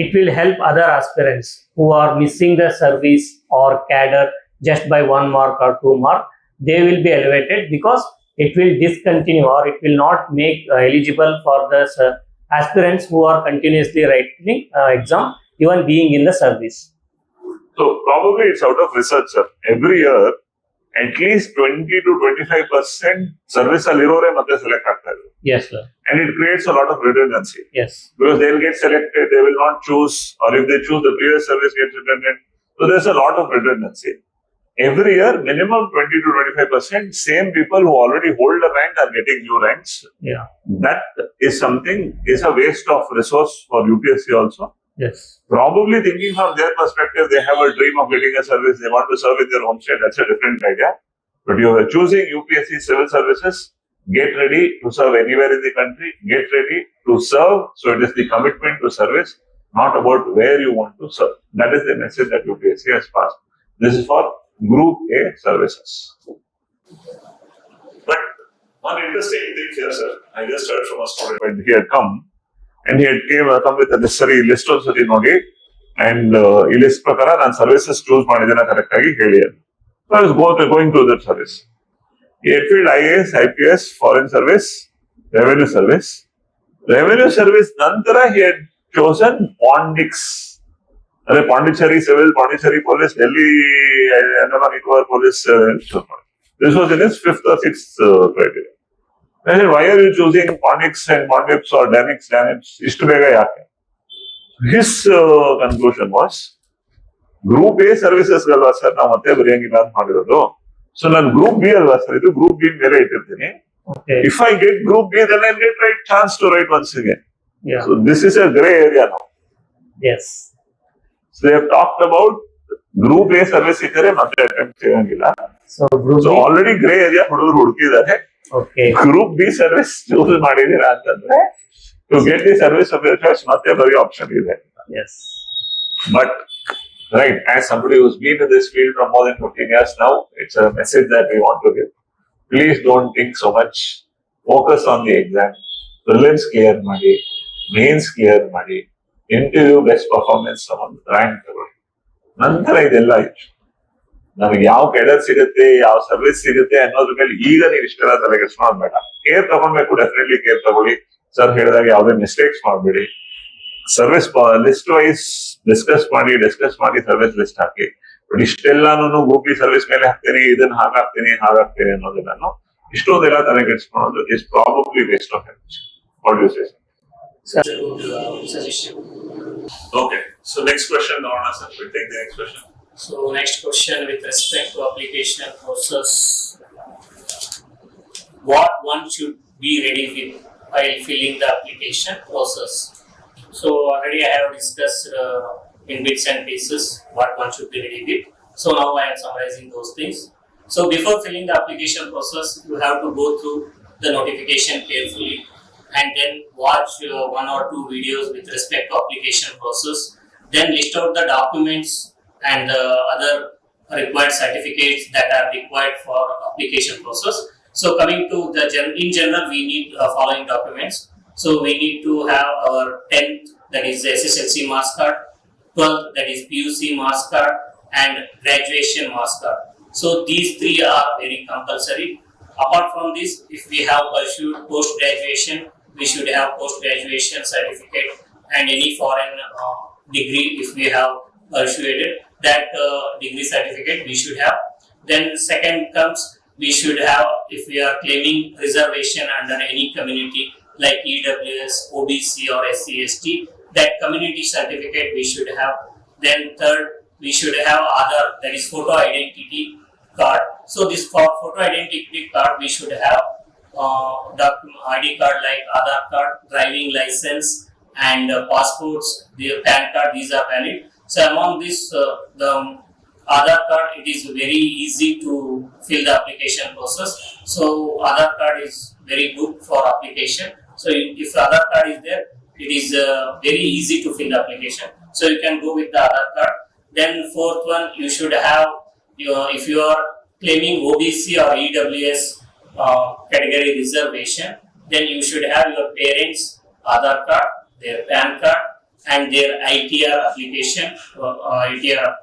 it will help other aspirants who are missing the service or cadre just by 1 mark or 2 mark. They will be elevated because it will discontinue or it will not make eligible for the aspirants who are continuously writing exam even being in the service. So probably it's out of research, sir. Every year, at least 20 to 25% service alirore matte select ಆಗ್ತಾರೆ. Yes, sir. And it creates a lot of redundancy. Yes. Because they'll get selected, they will not choose, or if they choose, the previous service gets redundant. So there's a lot of redundancy. Every year, minimum 20 to 25%, same people who already hold a rank are getting new ranks. Yeah. That is something, is a waste of resource for UPSC also. Yes. Probably thinking from their perspective, they have a dream of getting a service, they want to serve in their home state, that's a different idea. But you are choosing UPSC civil services, get ready to serve anywhere in the country, get ready to serve. So it is the commitment to service, not about where you want to serve. That is the message that UPSC has passed. This is for Group A services. But one interesting thing here, sir, I just heard from a student when he had come, and he had come with a necessary list also ನೋಡಿ, and ಈ list ಪ್ರಕಾರ ನಾನು services choose ಮಾಡಿದ್ದೇನೆ correct ಆಗಿ ಹೇಳಿ ಅಂತ. So I was going through that service. He had filled IAS, IPS, foreign service, revenue service. Revenue service ನಂತರ he had chosen Pondix. ಅದೇ Pondicherry civil, Pondicherry police, Delhi Andaman Nicobar police. This was in his 5th or 6th criteria. I said, why are you choosing Pondix and Pondips or Danix? ಇಷ್ಟು ಬೇಗ ಯಾಕೆ? His conclusion was, group A services ಅಲ್ವಾ sir ನಾವು ಮತ್ತೆ ಬರೆಯಂಗಿಲ್ಲ ಅಂತ ಮಾಡಿರೋದು. So ನಾನು ಗ್ರೂಪ್ ಬಿ ಅಲ್ವಾ ಸರ್, ಇದು ಗ್ರೂಪ್ ಬಿ ಬೇರೆ ಇಟ್ಟಿರ್ತೀನಿ. If I get group B, then I'll get right chance to write once again. Yeah. So this is a gray area now. Yes. So they have talked about group A service ikkare matte attempt cheyangilla. So group So B. already gray area hudugaru hudukidare. Okay. Group B service choose madidira antandre to get the service of your choice matte bari option ide. Yes. But right, as somebody who's been in this field for more than 15 years now, it's a message that we want to give. Please don't think so much. Focus on the exam. Prelims clear ಮಾಡಿ, mains clear ಮಾಡಿ, interview best performance rank ತಗೊಳ್ಳಿ. ನಂತರ ಇದೆಲ್ಲ ಆಯ್ತು. ನನಗೆ ಯಾವ cadre ಸಿಗುತ್ತೆ, ಯಾವ ಸರ್ವಿಸ್ ಸಿಗುತ್ತೆ ಅನ್ನೋದ್ರ ಮೇಲೆ ಈಗ ನೀವು ಇಷ್ಟೆಲ್ಲ ತಲೆ ಕೆಡಿಸ್ಕೊಳ್ಳೋದು ಬೇಡ. ಕೇರ್ ತಗೊಬೇಕು, ಡೆಫಿನೆಟ್ಲಿ ಕೇರ್ ತಗೊಳ್ಳಿ. ಸರ್ ಹೇಳಿದಾಗ ಯಾವುದೇ ಮಿಸ್ಟೇಕ್ಸ್ ಮಾಡಬೇಡಿ. ಸರ್ವಿಸ್ ಲಿಸ್ಟ್ ವೈಸ್ ಡಿಸ್ಕಸ್ ಮಾಡಿ ಸರ್ವಿಸ್ ಲಿಸ್ಟ್ ಹಾಕಿ. ಬಟ್ ಇಷ್ಟೆಲ್ಲಾನು ಗೂಪಿ ಸರ್ವಿಸ್ ಮೇಲೆ ಹಾಕ್ತೀನಿ, ಇದನ್ನ ಹಾಗಾಗ್ತೀನಿ ಅನ್ನೋದನ್ನ ಇಷ್ಟೊಂದೆಲ್ಲ ತಲೆ ಕೆಡಿಸ್ಕೊಳ್ಳೋದು is probably waste of energy. What you say? Suggestion. Okay, so next question, Narana sir, we'll take the next question. So next question with respect to application process, what one should be ready with while filling the application process? So already I have discussed in bits and pieces what one should be ready with. So now I am summarizing those things. So before filling the application process, you have to go through the notification carefully and then watch one or two videos with respect to application process. Then list out the documents and the other required certificates that are required for application process. So coming to the in general, we need following documents. So we need to have our 10th, that is SSLC marks card, 12th, that is PUC marks card, and graduation marks card. So these three are very compulsory. Apart from this, if we have pursued post-graduation, we should have post-graduation certificate and any foreign degree if we have pursued that degree certificate we should have. Then second comes, we should have, if we are claiming reservation under any community like EWS, OBC or SC/ST, that community certificate we should have. Then third, we should have other, that is photo identity card. So this for photo identity card we should have ID card like Aadhaar card, driving license, and passports, the PAN card. These are valid. So among this, the Aadhaar card, it is very easy to fill the application process. So Aadhaar card is very good for application. So if Aadhaar card is there, it is very easy to fill the application. So you can go with the Aadhaar card. Then fourth one, you should have if you are claiming OBC or EWS category reservation, then you should have your parents' Aadhaar card, their PAN card, and their ITR application, ITR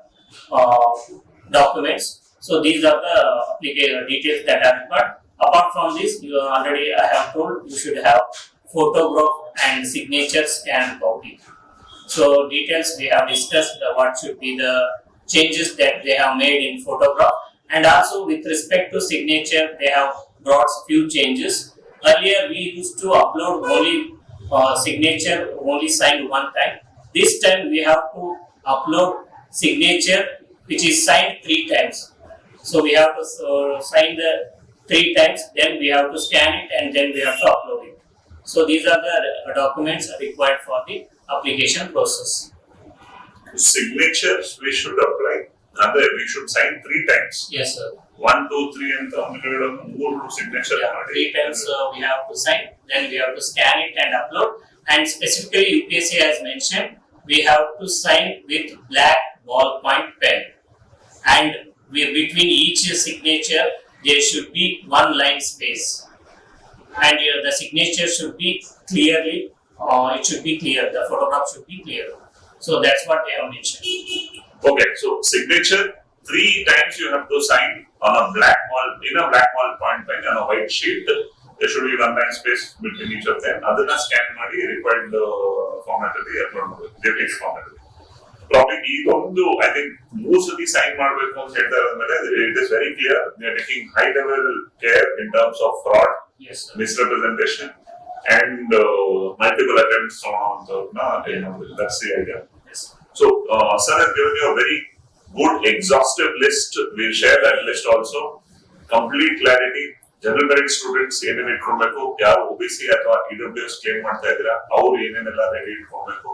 documents. So these are the details that are required. Apart from this, you already I have told you should have photograph and signature scan copy. So details we have discussed what should be the changes that they have made in photograph, and also with respect to signature they have brought few changes. Earlier we used to upload only signature only signed one time. This time we have to upload signature which is signed 3 times. So we have to sign the 3 times, then we have to scan it, and then we have to upload it. So these are the documents required for the application process. Signatures we should apply, we should sign 3 times. Yes, sir. 1, 2, 3 ಅಂತ ಮೂರು signature ಮಾಡಿ 3 times we have to sign, then we have to scan it and upload. And specifically UPSC has mentioned we have to sign with black ballpoint pen, and between each signature there should be 1 line space, and the signature should be clearly it should be clear, the photograph should be clear. So that's what they have mentioned. Okay, so signature 3 times you have to sign on a black ballpoint pen on a white sheet. There should be 1 line space between each of them. Adana scan ಮಾಡಿ required format ಅಲ್ಲಿ upload ಮಾಡಬೇಕು, JPEG format ಅಲ್ಲಿ. Probably ಇದೊಂದು I think most of the sign ಮಾಡಬೇಕು ಅಂತ ಹೇಳ್ತಾರೆ ಅಂದ್ರೆ it is very clear they are taking high level care in terms of fraud, Yes, sir. misrepresentation, and multiple attempts on that's the idea. Yes. So sir has given you a very good exhaustive list. We'll share that list also. Complete clarity. General merit students ಏನೇನು ಇಟ್ಕೊಳ್ಬೇಕು, ಯಾರು OBC ಅಥವಾ EWS claim ಮಾಡ್ತಾ ಇದ್ದೀರಾ ಅವ್ರು ಏನೇನೆಲ್ಲ ready ಇಟ್ಕೊಳ್ಬೇಕು,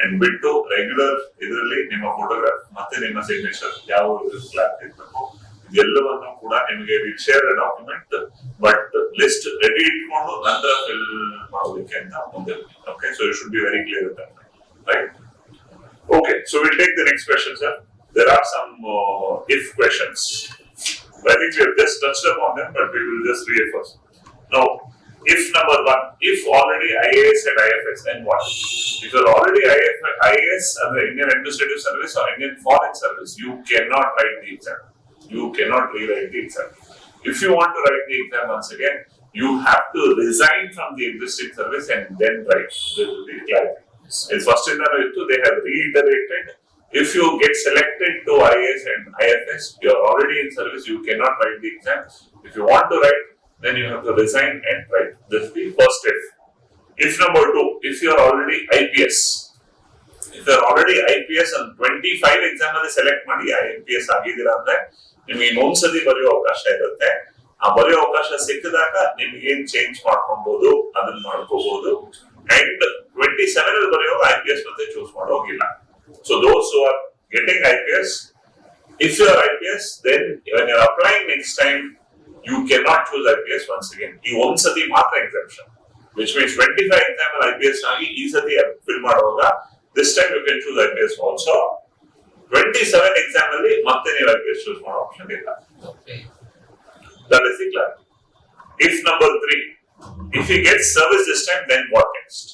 and ಬಿಟ್ಟು ರೆಗ್ಯುಲರ್ ಇದರಲ್ಲಿ ನಿಮ್ಮ ಫೋಟೋಗ್ರಾಫ್ ಮತ್ತೆ ನಿಮ್ಮ ಸಿಗ್ನೇಚರ್ ಯಾವ ಕ್ಲಾಸ್ ಇರಬೇಕು, ಇದೆಲ್ಲವನ್ನು ಕೂಡ ನಿಮಗೆ will share document, but list ready ಇಟ್ಕೊಂಡು ನಂತರ ಫಿಲ್ ಮಾಡೋದಕ್ಕೆ ಅಂತ ಮುಂದೆ. Okay, so you should be very clear with that, right? Okay, so we'll take the next question, sir. There are some if questions. I think we have just touched upon them, but we will just read first. Now, if number 1, if already IAS and IFS, then what? If you are already IAS and the Indian Administrative Service or Indian Foreign Service, you cannot write the exam. you cannot rewrite the exam. If you want to write the exam once again, you have to resign from the existing service and then write. This will be clarity. It's first in the they have reiterated. If you get selected to IAS and IFS, you are already in service, you cannot write the exam. If you want to write, then you have to resign and write. This is the first step. If number 2, if you are already IPS, if you are already IPS and 25 exam select ಮಾಡಿ IPS ಆಗಿದ್ದೀರಾ ಅಂದ್ರೆ ನಿಮಗೆ ಇನ್ನೊಂದ್ಸತಿ ಬರೆಯೋ ಅವಕಾಶ ಇರುತ್ತೆ. ಆ ಬರೆಯೋ ಅವಕಾಶ ಸಿಕ್ಕಿದಾಗ ನಿಮಗೆ ಏನ್ ಚೇಂಜ್ ಮಾಡ್ಕೊಬಹುದು ಅದನ್ನ ಮಾಡ್ಕೋಬಹುದು. And 27 ಅಲ್ಲಿ ಬರೆಯೋ IPS ಮತ್ತೆ choose ಮಾಡೋಗಿಲ್ಲ. So those who are getting IPS, if you are IPS, then when you are applying next time, you cannot choose IPS once again. ಈ ಒಂದ್ಸತಿ ಮಾತ್ರ exemption, which means 25 exam IPS ಆಗಿ ಈ ಸತಿ fill ಮಾಡುವಾಗ this time you can choose IPS also. 27 exam ಅಲ್ಲಿ ಮತ್ತೆ ನೀವು IPS choose ಮಾಡೋ ಆಪ್ಷನ್ ಇಲ್ಲ. That is the clarity. If number 3, if you get service this time, then what next?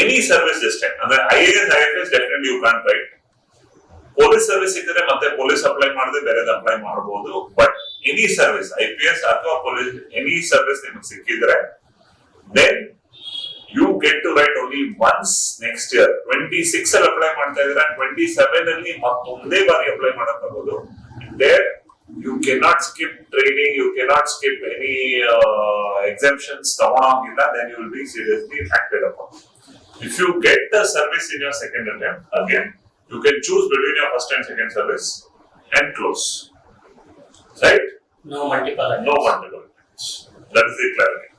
Any service this time. And then IAS, IFS definitely you can't write. Police service ಸಿಕ್ಕಿದ್ರೆ ಮತ್ತೆ police apply ಮಾಡದೆ ಬೇರೆದು apply ಮಾಡಬಹುದು. But any service, IPS ಅಥವಾ police, any service ನಿಮಗೆ ಸಿಕ್ಕಿದ್ರೆ, then you get to write only once next year. 26 ಅಲ್ಲಿ apply ಮಾಡ್ತಾ ಇದ್ದೀರಾ, 27 ಅಲ್ಲಿ ಮತ್ತೊಂದೇ ಬಾರಿ apply ಮಾಡಬಹುದು. There you cannot skip training, you cannot skip any exemptions ತಗೊಳಂಗಿಲ್ಲ, then you will be seriously acted upon. If you get the service in your second attempt, again, you can choose between your first and second service and close. Right? No multiple attempts. No multiple attempts. That is the clarity.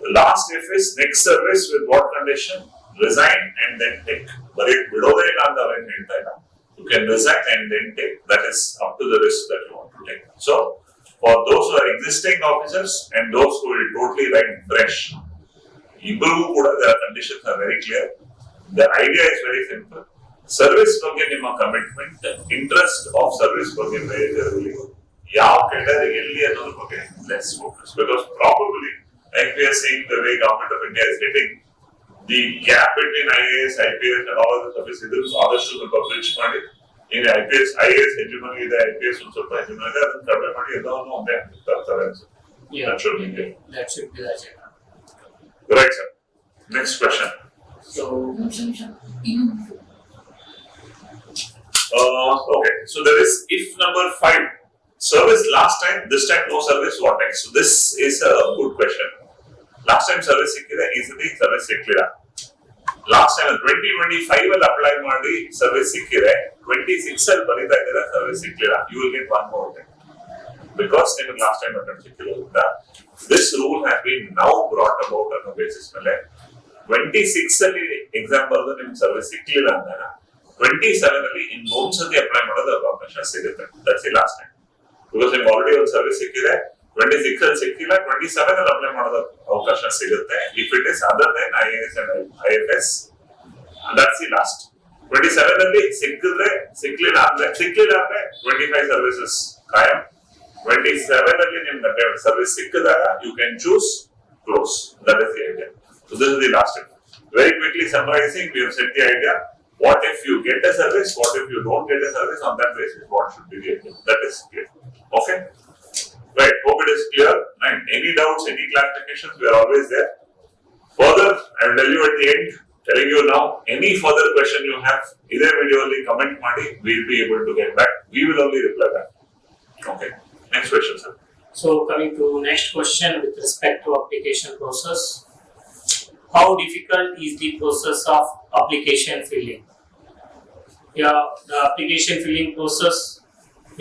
The last step is next service with what condition? Resign and then take. But it ಬಿಡೋದೇ ಇಲ್ಲ ಅಂತ ಅವರೇನು ಹೇಳ್ತಾ ಇಲ್ಲ. You can resign and then take. That is up to the risk that you want to take. So, for those who are existing officers and those who will totally write fresh, ಇಬ್ಬರಿಗೂ ಕೂಡ their conditions are very clear. The idea is very simple. Service ಬಗ್ಗೆ ನಿಮ್ಮ commitment, interest of service ಬಗ್ಗೆ ಬೇರೆ ಯಾವ category ಎಲ್ಲಿ ಅನ್ನೋದ್ರ ಬಗ್ಗೆ less focus. Because probably, like we are seeing the way government of India is hitting, the gap between IAS, IPS and all the service ಇದನ್ನು ಆದಷ್ಟು ಸ್ವಲ್ಪ ಬ್ರಿಡ್ಜ್ ಮಾಡಿ, ಏನು IPS, IAS ಹೆಜುಮನಿ ಇದೆ, IPS ಒಂದು ಸ್ವಲ್ಪ ಹೆಜುಮನಿ ಇದೆ, ಅದನ್ನು ಕಡಿಮೆ ಮಾಡಿ ಎಲ್ಲವನ್ನು ಒಂದೇ ತರ್ತಾರೆ ಅನ್ಸುತ್ತೆ. That should be good. That should be the agenda. Right, sir. Next question. So, okay. So there is if number 5. Service last time, this time no service, what next? So this is a good question. Last time service ಸಿಕ್ಕಿದೆ, ಈ ಸತಿ service ಸಿಕ್ಕಿಲ್ಲ. Last time 2025 ಅಲ್ಲಿ apply ಮಾಡಿ service ಸಿಕ್ಕಿದೆ, 26 ಅಲ್ಲಿ ಬರೀತಾ ಇದ್ದೀರಾ ಸರ್ವಿಸ್ ಸಿಕ್ಕಿಲ್ಲ. You will get one more time. Because ನಿಮಗೆ last time attempt ಸಿಕ್ಕಿರೋದ್ರಿಂದ, this rule has been now brought about on a basis ಮೇಲೆ 26 ಅಲ್ಲಿ ಎಕ್ಸಾಮ್ ಬರೆದು ನಿಮ್ಗೆ ಸರ್ವಿಸ್ ಸಿಕ್ಕಿಲ್ಲ ಅಂದಾಗ 27 ಅಲ್ಲಿ ಇನ್ನೊಂದ್ಸತಿ ಅಪ್ಲೈ ಮಾಡೋದು ಅವಕಾಶ ಸಿಗುತ್ತೆ. That's the last time. Because ನಿಮ್ಗೆ ಆಲ್ರೆಡಿ ಒಂದು ಸರ್ವಿಸ್ ಸಿಕ್ಕಿದೆ, 26 ಅಲ್ಲಿ ಸಿಕ್ಕಿಲ್ಲ, 27 ಅಲ್ಲಿ ಅಪ್ಲೈ ಮಾಡೋದು ಅವಕಾಶ ಸಿಗುತ್ತೆ. If it is other than IAS and IFS, that's the last. 27 ಅಲ್ಲಿ ಸಿಕ್ಲಿಲ್ಲ ಅಂದ್ರೆ 25 ಸರ್ವಿಸಸ್ ಕಾಯಂ. 27 ಅಲ್ಲಿ ನಿಮ್ಗೆ ಸರ್ವಿಸ್ ಸಿಕ್ಕಿದಾಗ you can choose close. That is the idea. So this is the last step. Very quickly summarizing, we have set the idea. What if you get a service? What if you don't get a service? On that basis, what should be the idea? That is clear. Okay? Right. Hope it is clear. And any doubts, any clarifications, we are always there. Further, I will tell you at the end, telling you now, any further question you have, either video only comment ಮಾಡಿ, we will be able to get back. We will only reply back. Okay. Next question, sir. So coming to next question with respect to application process. How difficult is the process of application filling? Yeah, the application filling process,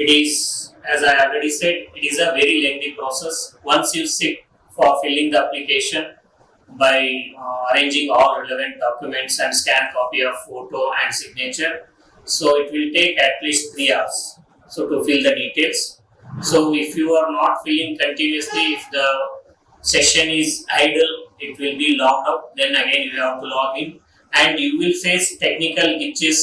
it is, as I already said, it is a very lengthy process. Once you sit for filling the application by arranging all relevant documents and scan copy of photo and signature, so it will take at least 3 hours. So to fill the details. So if you are not filling continuously, if the session is idle, it will be logged out. Then again you have to log in, and you will face technical glitches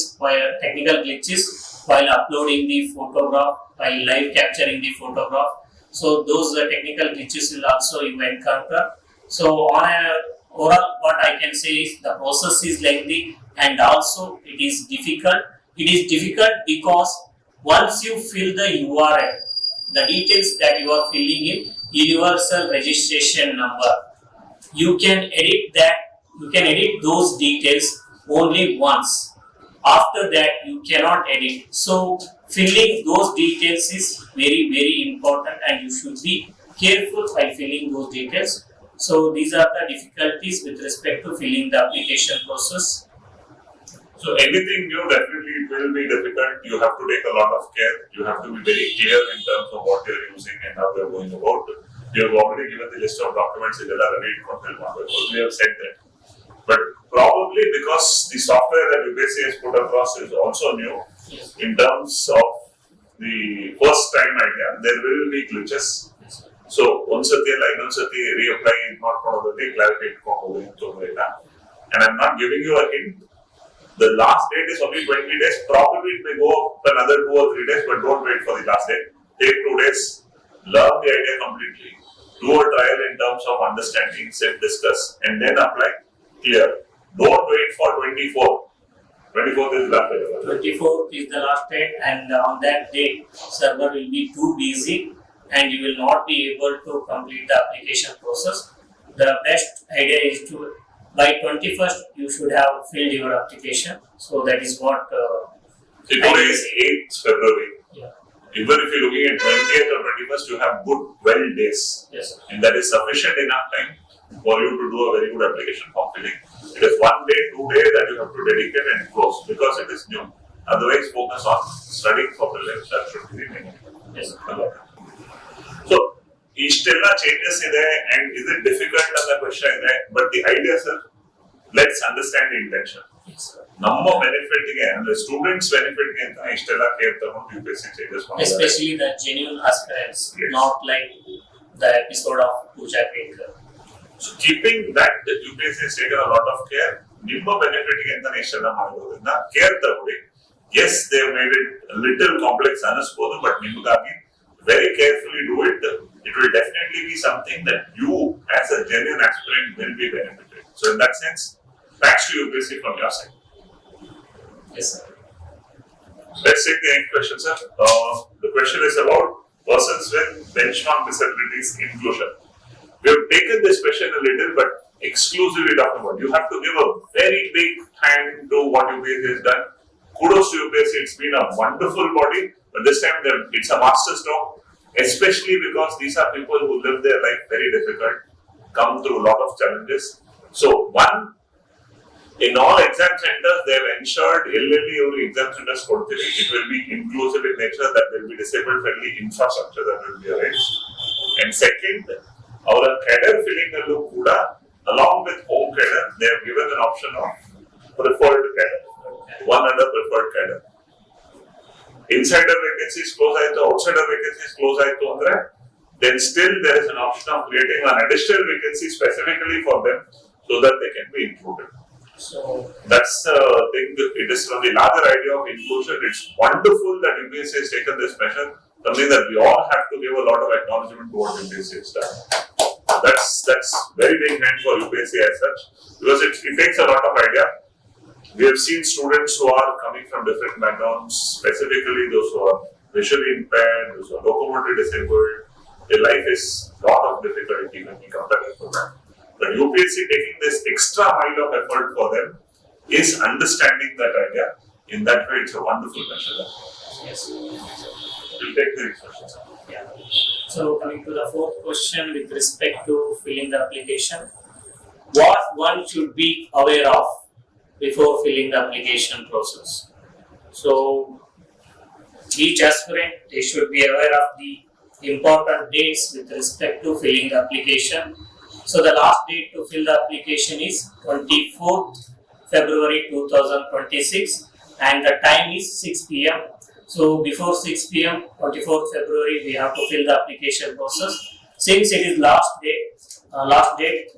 while uploading the photograph, while live capturing the photograph. So those technical glitches will also you encounter. So on a overall, what I can say is the process is lengthy and also it is difficult. It is difficult because Once you fill the URN, the details that you are filling in, universal registration number, you can edit that, you can edit those details only once. After that, you cannot edit. So, filling those details is very, very important and you should be careful while filling those details. So, these are the difficulties with respect to filling the application process. So anything new, definitely it will be difficult. You have to take a lot of care. You have to be very clear in terms of what you're using and how you're going about. You have already given the list of documents that are ready to fill. We have said that. But probably because the software that UPSC has put across is also new, in terms of the first time idea, there will be glitches. So once a reapply is not one of the clarity. And I'm not giving you a hint. The last date is only 20 days. Probably it may go up another 2 or 3 days, but don't wait for the last date. Take 2 days, learn the idea completely, do a trial in terms of understanding, sit, discuss, and then apply. Clear. Don't wait for 24. 24th is the last date. 24th is the last date, and on that day, server will be too busy and you will not be able to complete the application process. The best idea is to, by 21st, you should have filled your application. So that is what. See, today is 8th February. Yeah. Even if you're looking at 20th or 21st, you have good 12 days. Yes. And that is sufficient enough time for you to do a very good application form filling. It is 1 day, 2 days that you have to dedicate and close because it is new. Otherwise, focus on studying for prelims. That should be the main. Yes. So, ಇಷ್ಟೆಲ್ಲ changes ಇದೆ and is it difficult ಅಂತ question ಇದೆ, but the idea sir, let's understand the intention. Yes, ನಮ್ಮ benefit ಗೆ ಅಂದ್ರೆ students benefit ಗೆ ಅಂತ ಇಷ್ಟೆಲ್ಲ ಕೇರ್ ತಗೊಂಡು UPSC changes ಮಾಡಿದ್ದಾರೆ. Especially the genuine aspirants, not like the episode of Pooja Painter. So keeping that, the UPSC has taken a lot of care. ನಿಮ್ಮ benefit ಗೆ ಅಂತ ಇಷ್ಟೆಲ್ಲ ಮಾಡೋದ್ರಿಂದ ಕೇರ್ ತಗೊಳ್ಳಿ. Yes, they have made it a little complex ಅನಿಸ್ಬೋದು, but ನಿಮಗಾಗಿ very carefully do it. It will definitely be something that you as a genuine aspirant will be benefited. So in that sense, thanks to UPSC from your side. Yes, sir. Let's take the next question, sir. The question is about persons with benchmark disabilities inclusion. We have taken this question a little, but exclusively talking about. You have to give a very big hand to what UPSC has done. Kudos to UPSC. It's been a wonderful body, but this time it's a masterstroke. Especially because these are people who live their life very difficult, come through a lot of challenges. So one, in all exam centers, they have ensured every exam centers it will be inclusive in nature, that there will be disabled friendly infrastructure that will be arranged. And second, our cadre filling a look kuda, along with home cadre, they have given an option of preferred cadre, one under preferred cadre. Insider vacancies close ಆಯ್ತು, outsider vacancies close ಆಯ್ತು ಅಂದ್ರೆ then still there is an option of creating an additional vacancy specifically for them so that they can be included. So that's the thing. It is from the larger idea of inclusion. It's wonderful that UPSC has taken this measure, something that we all have to give a lot of acknowledgement to what UPSC has done. That's very big hand for UPSC as such, because it takes a lot of idea. We have seen students who are coming from different backgrounds, specifically those who are visually impaired, those who are locomotor disabled. Their life is a lot of difficulty when we compare it to that. But UPSC taking this extra mile of effort for them is understanding that idea. In that way, it's a wonderful measure. yes. We'll take the next question, sir. Yeah. So coming to the fourth question with respect to filling the application, what one should be aware of before filling the application process. So each aspirant, they should be aware of the important dates with respect to filling the application. So the last date to fill the application is 24th February 2026 and the time is 6 p.m. So before 6 p.m. 24th February we have to fill the application process. Since it is last date,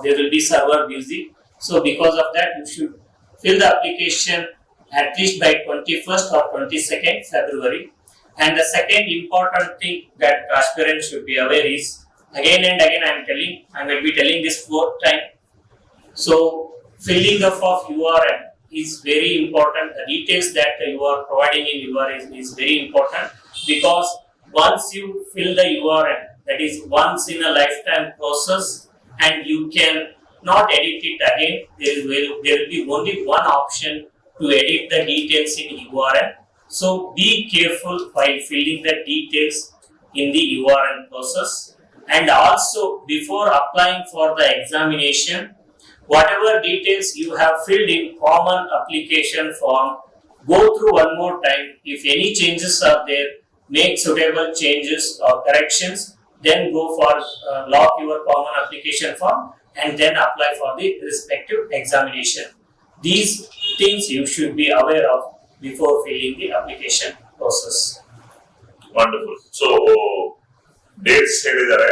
there will be server busy. So because of that, you should fill the application at least by 21st or 22nd February. And the second important thing that aspirants should be aware is, again and again I will be telling this fourth time. So filling of URN is very important. The details that you are providing in URN is very important, because once you fill the URN, that is once in a lifetime process, and you can not edit it again. There will be only one option to edit the details in URN. So be careful while filling the details in the URN process. And also, before applying for the examination, whatever details you have filled in common application form, go through one more time. If any changes are there, make suitable changes or corrections, then go for lock your common application form and then apply for the respective examination. These things you should be aware of before filling the application process. Wonderful. So, dates ಹೇಳಿದ್ದಾರೆ,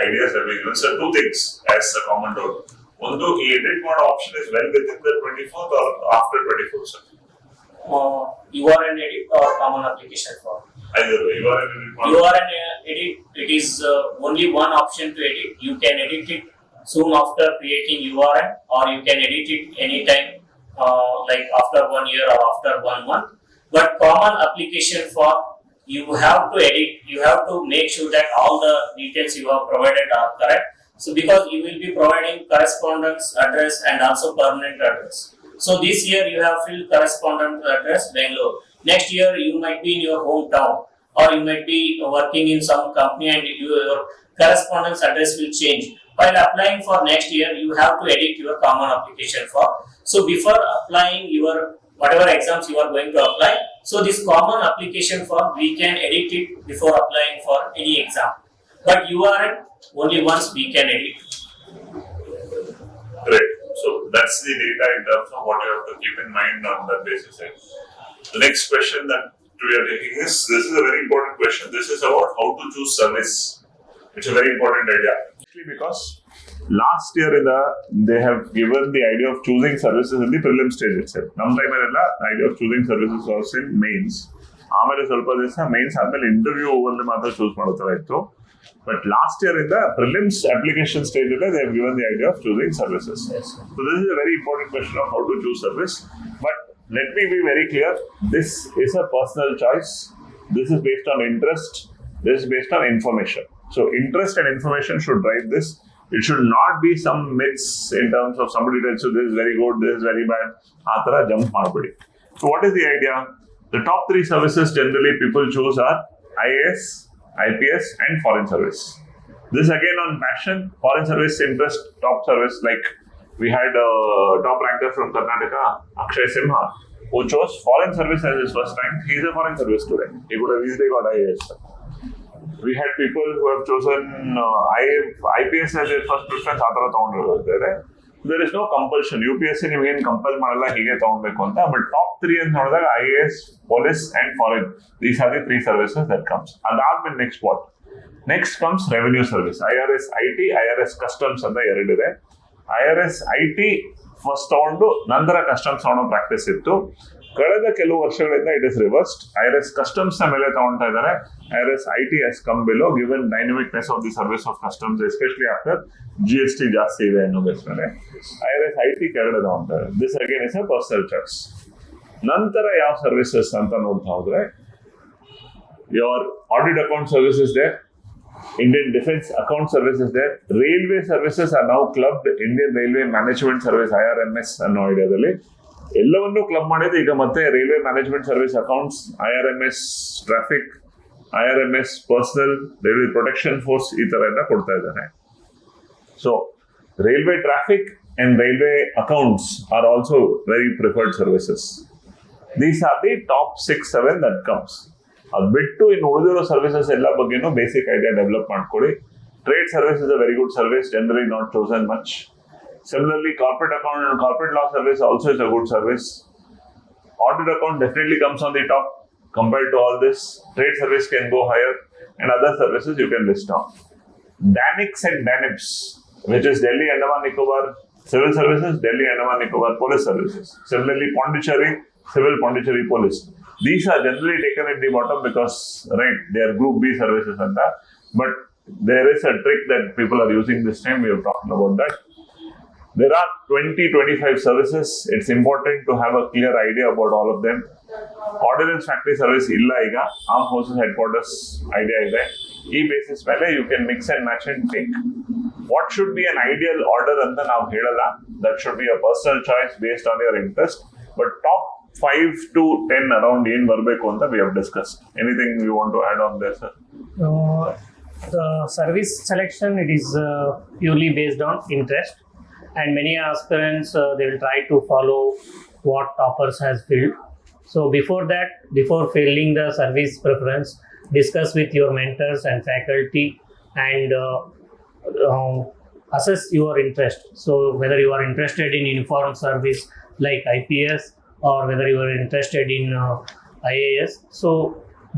ideas have been given. So, two things as a common rule. One, the edit mode option is well within the 24th or after 24th, sir? URN edit or common application form? Either way, URN edit. URN edit, it is only one option to edit. You can edit it soon after creating URN, or you can edit it anytime, like after 1 year or after 1 month. But common application form, you have to edit, you have to make sure that all the details you have provided are correct. So because you will be providing correspondence address and also permanent address. So this year you have filled correspondent address Bangalore. Next year you might be in your hometown, or you might be working in some company and your correspondence address will change. While applying for next year, you have to edit your common application form. So before applying your whatever exams you are going to apply, so this common application form we can edit it before applying for any exam. But URN only once we can edit. Great. So that's the data in terms of what you have to keep in mind on that basis. The next question that we are taking is, this is a very important question. This is about how to choose service. It's a very important idea. Actually, because last year they have given the idea of choosing services in the prelim stage itself. ನಮ್ಮ ಟೈಮಲ್ಲೆಲ್ಲ idea of choosing services was in mains. ಆಮೇಲೆ ಸ್ವಲ್ಪ ದಿವಸ mains ಆದ್ಮೇಲೆ interview ಅಲ್ಲಿ ಮಾತ್ರ choose ಮಾಡೋ ತರ ಇತ್ತು. But last year in the prelims application stage, they have given the idea of choosing services. Yes. So this is a very important question of how to choose service. But let me be very clear, this is a personal choice. This is based on interest. This is based on information. So interest and information should drive this. It should not be some myths in terms of somebody tells you this is very good, this is very bad. Atara jump marbudi. So what is the idea? The top 3 services generally people choose are IAS, IPS and foreign service. This again on passion, foreign service interest, top service, like we had a top ranker from Karnataka, Akshay Simha, who chose foreign service as his first rank. He is a foreign service student. He could have easily got IAS. We had people who have chosen IPS as their first preference. There is no compulsion. UPSC nigen compel madalla hige tagondbeku anta, but top 3 anta nodidaga IAS, police and foreign. These are the 3 services that comes. Adadmele next what? Next comes revenue service. IRS IT, IRS customs anta eradiದೆ. IRS IT first ತಗೊಂಡು ನಂತರ customs ತಗೊಳ್ಳೋ practice ಇತ್ತು. ಕಳೆದ ಕೆಲವು ವರ್ಷಗಳಿಂದ it is reversed. IRS customs ನ ಮೇಲೆ ತಗೊಳ್ತಾ ಇದ್ದಾರೆ. IRS IT has come below given dynamicness of the service of customs, especially after GST ಜಾಸ್ತಿ ಇದೆ ಅನ್ನೋ ಬೇಸ್ ಮೇಲೆ ಐಆರ್ಎಸ್ ಐಟಿ ಕೆಳಗಡೆ ತಗೊಳ್ತಾರೆ. This again is a personal choice. ನಂತರ ಯಾವ ಸರ್ವಿಸಸ್ ಅಂತ ನೋಡ್ತಾ ಹೋದ್ರೆ, your audit account service is there, Indian Defence Account Service is there, Railway Services are now clubbed, Indian Railway Management Service IRMS ಅನ್ನೋ ಐಡಿಯಾದಲ್ಲಿ ಎಲ್ಲವನ್ನೂ club ಮಾಡಿದ್ದು. ಈಗ ಮತ್ತೆ railway management service accounts, IRMS traffic, IRMS personal, railway protection force ಈ ತರ ಎಲ್ಲ ಕೊಡ್ತಾ ಇದ್ದಾರೆ. So railway traffic and railway accounts are also very preferred services. These are the top 6-7 that comes. ಅದು ಬಿಟ್ಟು ಇನ್ನು ಉಳಿದಿರೋ ಸರ್ವಿಸಸ್ ಎಲ್ಲ ಬಗ್ಗೆನೂ ಬೇಸಿಕ್ ಐಡಿಯಾ ಡೆವಲಪ್ ಮಾಡ್ಕೊಳ್ಳಿ. Trade service is a very good service, generally not chosen much. Similarly, corporate account and corporate law service also is a good service. Audit account definitely comes on the top compared to all this. Trade service can go higher, and other services you can list down. DANIX and DANIPS, which is Delhi Andaman Nicobar Civil Services, Delhi Andaman Nicobar Police Services. Similarly, Pondicherry, Civil Pondicherry Police. These are generally taken at the bottom because, right, they are Group B services and that. But there is a trick that people are using this time. We have talked about that. There are 20-25 services. It's important to have a clear idea about all of them. Ordnance Factory Service illa ಈಗ Armed Forces Headquarters idea ಇದೆ. ಈ basis ಮೇಲೆ you can mix and match and take. What should be an ideal order ಅಂತ ನಾವು ಹೇಳಲ್ಲ. That should be a personal choice based on your interest. But top 5 to 10 around ಏನ್ ಬರಬೇಕು ಅಂತ we have discussed. Anything you want to add on there, sir? The service selection, it is purely based on interest, and many aspirants they will try to follow what toppers has filled. So before that, before filling the service preference, discuss with your mentors and faculty and assess your interest. So whether you are interested in uniformed service like IPS or whether you are interested in IAS. So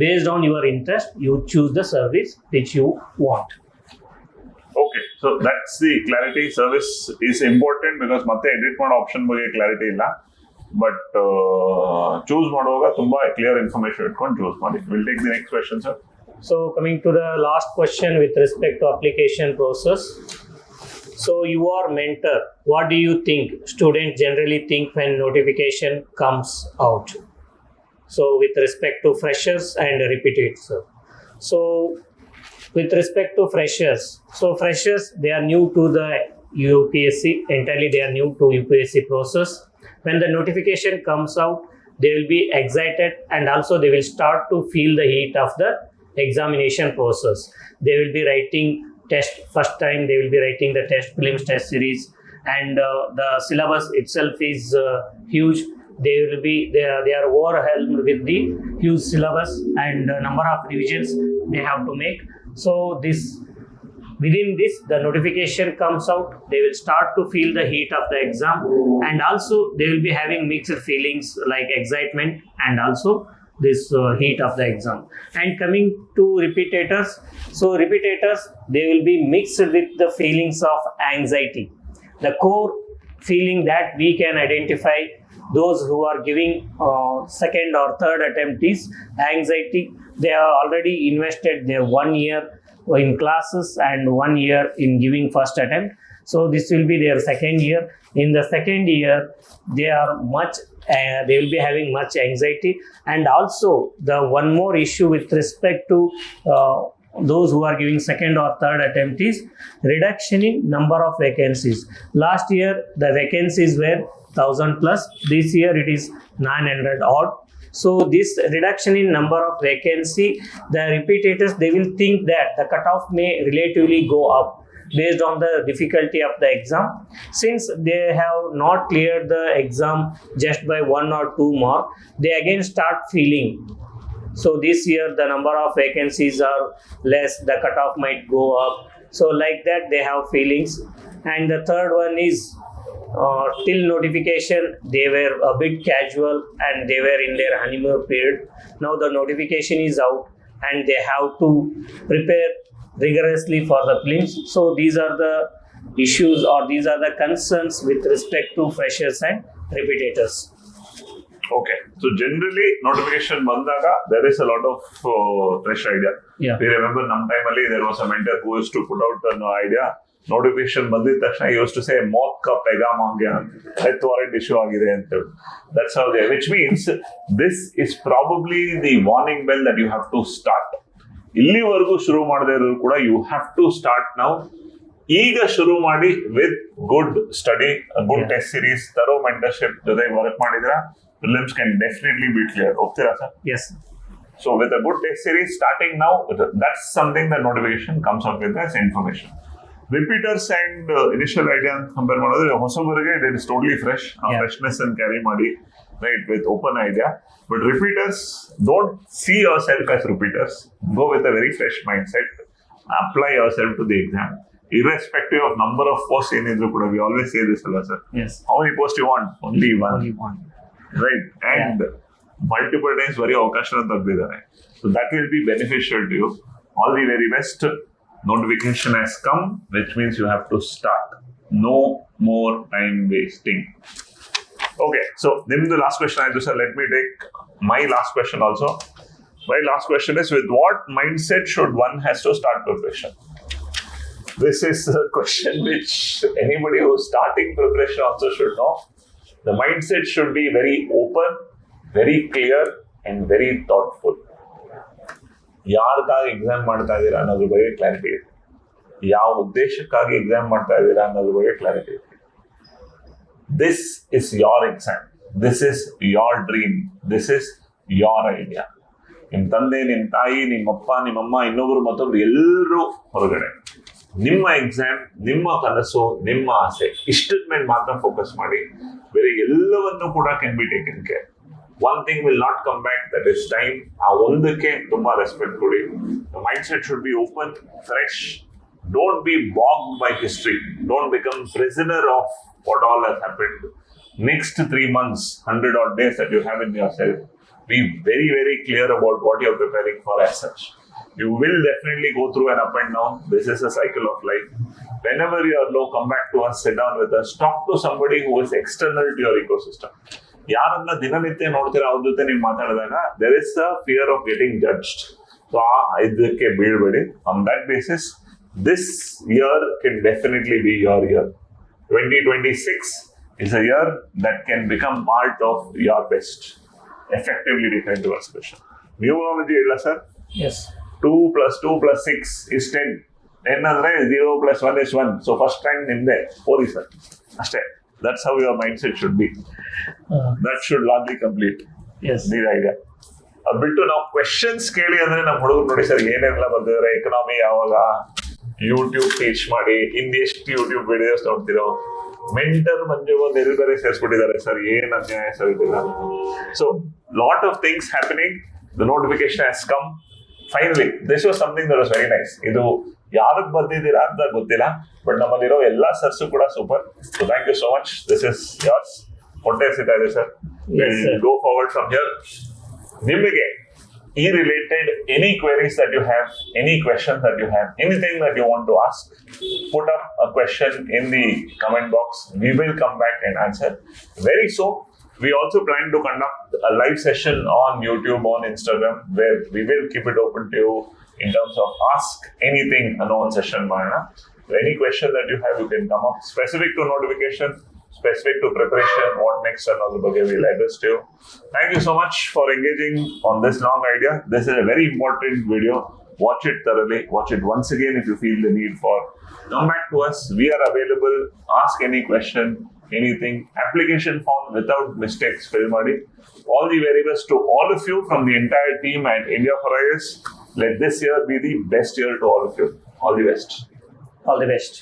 based on your interest, you choose the service which you want. Okay, so that's the clarity. Service is important because ಮತ್ತೆ edit ಮಾಡೋ option ಬಗ್ಗೆ clarity ಇಲ್ಲ. But choose ಮಾಡುವಾಗ ತುಂಬಾ clear information ಇಟ್ಕೊಂಡು choose ಮಾಡಿ. Will take the next question, sir. So coming to the last question with respect to application process. So your mentor, what do you think students generally think when notification comes out? So with respect to freshers and repeateds. So with respect to freshers, they are new to the UPSC, entirely they are new to UPSC process. When the notification comes out, they will be excited and also they will start to feel the heat of the examination process. They will be writing test first time, they will be writing the test prelims test series, and the syllabus itself is huge. They are overwhelmed with the huge syllabus and number of revisions they have to make. So within this, the notification comes out, they will start to feel the heat of the exam, and also they will be having mixed feelings like excitement and also this heat of the exam. And coming to repeaters, so repeaters, they will be mixed with the feelings of anxiety. The core feeling that we can identify those who are giving second or third attempt is anxiety. They have already invested their 1 year in classes and 1 year in giving first attempt. So this will be their second year. In the second year, they will be having much anxiety. And also the one more issue with respect to those who are giving second or third attempt is reduction in number of vacancies. Last year the vacancies were 1000 plus. This year it is 900 odd. So this reduction in number of vacancy, the repeaters, they will think that the cutoff may relatively go up based on the difficulty of the exam. Since they have not cleared the exam just by 1 or 2 mark, they again start feeling. So this year the number of vacancies are less, the cutoff might go up. So like that they have feelings. And the third one is till notification they were a bit casual and they were in their honeymoon period. Now the notification is out and they have to prepare rigorously for the prelims. So these are the issues or these are the concerns with respect to freshers and repeaters. Okay, so generally notification bandaga there is a lot of fresh idea. Yeah. We remember nam time alli there was a mentor who used to put out an idea. Notification ಬಂದಿದ ತಕ್ಷಣ he used to say mock up exam ಆಗಿದೆ death warrant issue ಆಗಿದೆ ಅಂತ ಹೇಳಿ. That's how they, which means this is probably the warning bell that you have to start. ಇಲ್ಲಿವರೆಗೂ ಶುರು ಮಾಡದೇ ಇರೋರು ಕೂಡ you have to start now. ಈಗ ಶುರು ಮಾಡಿ with good study, a good test series, thorough mentorship ಜೊತೆ ವರ್ಕ್ ಮಾಡಿದ್ರೆ prelims can definitely be clear. ಹೋಗ್ತೀರಾ sir? Yes. So with a good test series starting now, that's something that notification comes up with as information. Repeaters and initial idea compare ಮಾಡಿದ್ರೆ ಹೊಸಬರಿಗೆ it is totally fresh, freshness and carry ಮಾಡಿ, right, with open idea. But repeaters, don't see yourself as repeaters. Go with a very fresh mindset. Apply yourself to the exam. Irrespective of number of posts ಏನಿದ್ರು ಕೂಡ, we always say this ಅಲ್ಲ sir. Yes. How many posts you want? Only one. Only one. Right. And multiple times ಬರೀ ಅವಕಾಶ ತೆಗೆದಿದ್ದಾರೆ. So that will be beneficial to you. All the very best. Notification has come, which means you have to start. No more time wasting. Okay, so the last question I do, sir. Let me take my last question also. My last question is, with what mindset should one has to start preparation? This is a question which anybody who's starting preparation also should know. The mindset should be very open, very clear, and very thoughtful. ಯಾರಿಗಾಗಿ exam ಮಾಡ್ತಾ ಇದ್ದೀರಾ ಅನ್ನೋದ್ರ ಬಗ್ಗೆ clarity ಇದೆ. ಯಾವ ಉದ್ದೇಶಕ್ಕಾಗಿ exam ಮಾಡ್ತಾ ಇದ್ದೀರಾ ಅನ್ನೋದ್ರ ಬಗ್ಗೆ ಕ್ಲಾರಿಟಿ ಇದೆ. This is your exam. This is your dream. This is your idea. ನಿಮ್ಮ ತಂದೆ, ನಿಮ್ಮ ತಾಯಿ, ನಿಮ್ಮಪ್ಪ, ನಿಮ್ಮಮ್ಮ, ಇನ್ನೊಬ್ರು ಮತ್ತೊಬ್ರು ಎಲ್ಲರೂ ಹೊರಗಡೆ. ನಿಮ್ಮ ಎಕ್ಸಾಮ್, ನಿಮ್ಮ ಕನಸು, ನಿಮ್ಮ ಆಸೆ ಇಷ್ಟದ ಮೇಲೆ ಮಾತ್ರ ಫೋಕಸ್ ಮಾಡಿ. ಬೇರೆ ಎಲ್ಲವನ್ನೂ ಕೂಡ can be taken care. One thing will not come back, that is time. ಆ ಒಂದಕ್ಕೆ ತುಂಬಾ ರೆಸ್ಪೆಕ್ಟ್ ಕೊಡಿ. The mindset should be open, fresh. Don't be bogged by history. Don't become prisoner of what all has happened. Next 3 months, 100 odd days that you have in yourself, be very, very clear about what you're preparing for as such. You will definitely go through an up and down. This is a cycle of life. Whenever you are low, come back to us, sit down with us, talk to somebody who is external to your ecosystem. ಯಾರನ್ನ ದಿನನಿತ್ಯ ನೋಡ್ತೀರಾ ಅವ್ರ ಜೊತೆ ನೀವು ಮಾತಾಡಿದಾಗ there is a fear of getting judged. So ಇದಕ್ಕೆ ಬೀಳ್ಬೇಡಿ. On that basis, this year can definitely be your year. 2026 is a year that can become part of your best. Effectively different to us question. Numerology ಇಲ್ಲ sir? Yes. 2 plus 2 plus 6 is 10. 10 ಅಂದ್ರೆ 0 plus 1 is 1. So first rank ನಿಮ್ದೆ. ಓದಿ sir. ಅಷ್ಟೇ. That's how your mindset should be. That should largely complete. Yes. This idea. ಅದು ಬಿಟ್ಟು ನಾವು questions ಕೇಳಿ ಅಂದ್ರೆ ನಮ್ಮ ಹುಡುಗರು ನೋಡಿ ಸರ್ ಏನೆಲ್ಲ ಬಂದಿದ್ರೆ ಎಕನಾಮಿ ಯಾವಾಗ ಯೂಟ್ಯೂಬ್ ಟೀಚ್ ಮಾಡಿ ಹಿಂದಿ ಎಷ್ಟು ಯೂಟ್ಯೂಬ್ ವಿಡಿಯೋಸ್ ನೋಡ್ತಿರೋ ಮೆಂಟರ್ ಮಂಜು ಒಂದು ಎಲ್ಲಿ ಬೇರೆ ಸೇರಿಸ್ಬಿಟ್ಟಿದ್ದಾರೆ ಸರ್ ಏನ್ ಅನ್ಯಾಯ ಸರ್ ಇದೆಲ್ಲ. So lot of things happening. The notification has come finally. This was something that was very nice. ಇದು ಯಾರಿಗೆ ಬರ್ದಿದ್ದೀರಾ ಅಂತ ಗೊತ್ತಿಲ್ಲ, ಬಟ್ ನಮ್ಮಲ್ಲಿರೋ ಎಲ್ಲಾ ಸರ್ಸು ಕೂಡ super. So thank you so much. This is yours. ಹೊಟ್ಟೆ ಸಿಗ್ತಾ ಇದೆ sir. Go forward from here. ನಿಮಗೆ ಈ related any queries that you have, any question that you have, anything that you want to ask, put up a question in the comment box. We will come back and answer very soon. We also plan to conduct a live session on YouTube, on Instagram, where we will keep it open to you in terms of ask anything unknown session. So any question that you have, you can come up. Specific to notification, specific to preparation, what next and all the buggy will address to you. Thank you so much for engaging on this long idea. This is a very important video. Watch it thoroughly. Watch it once again if you feel the need for. Come back to us. We are available. Ask any question, anything. Application form without mistakes. Fill madi. All the very best to all of you from the entire team at India for IAS. Let this year be the best year to all of you. All the best. All the best.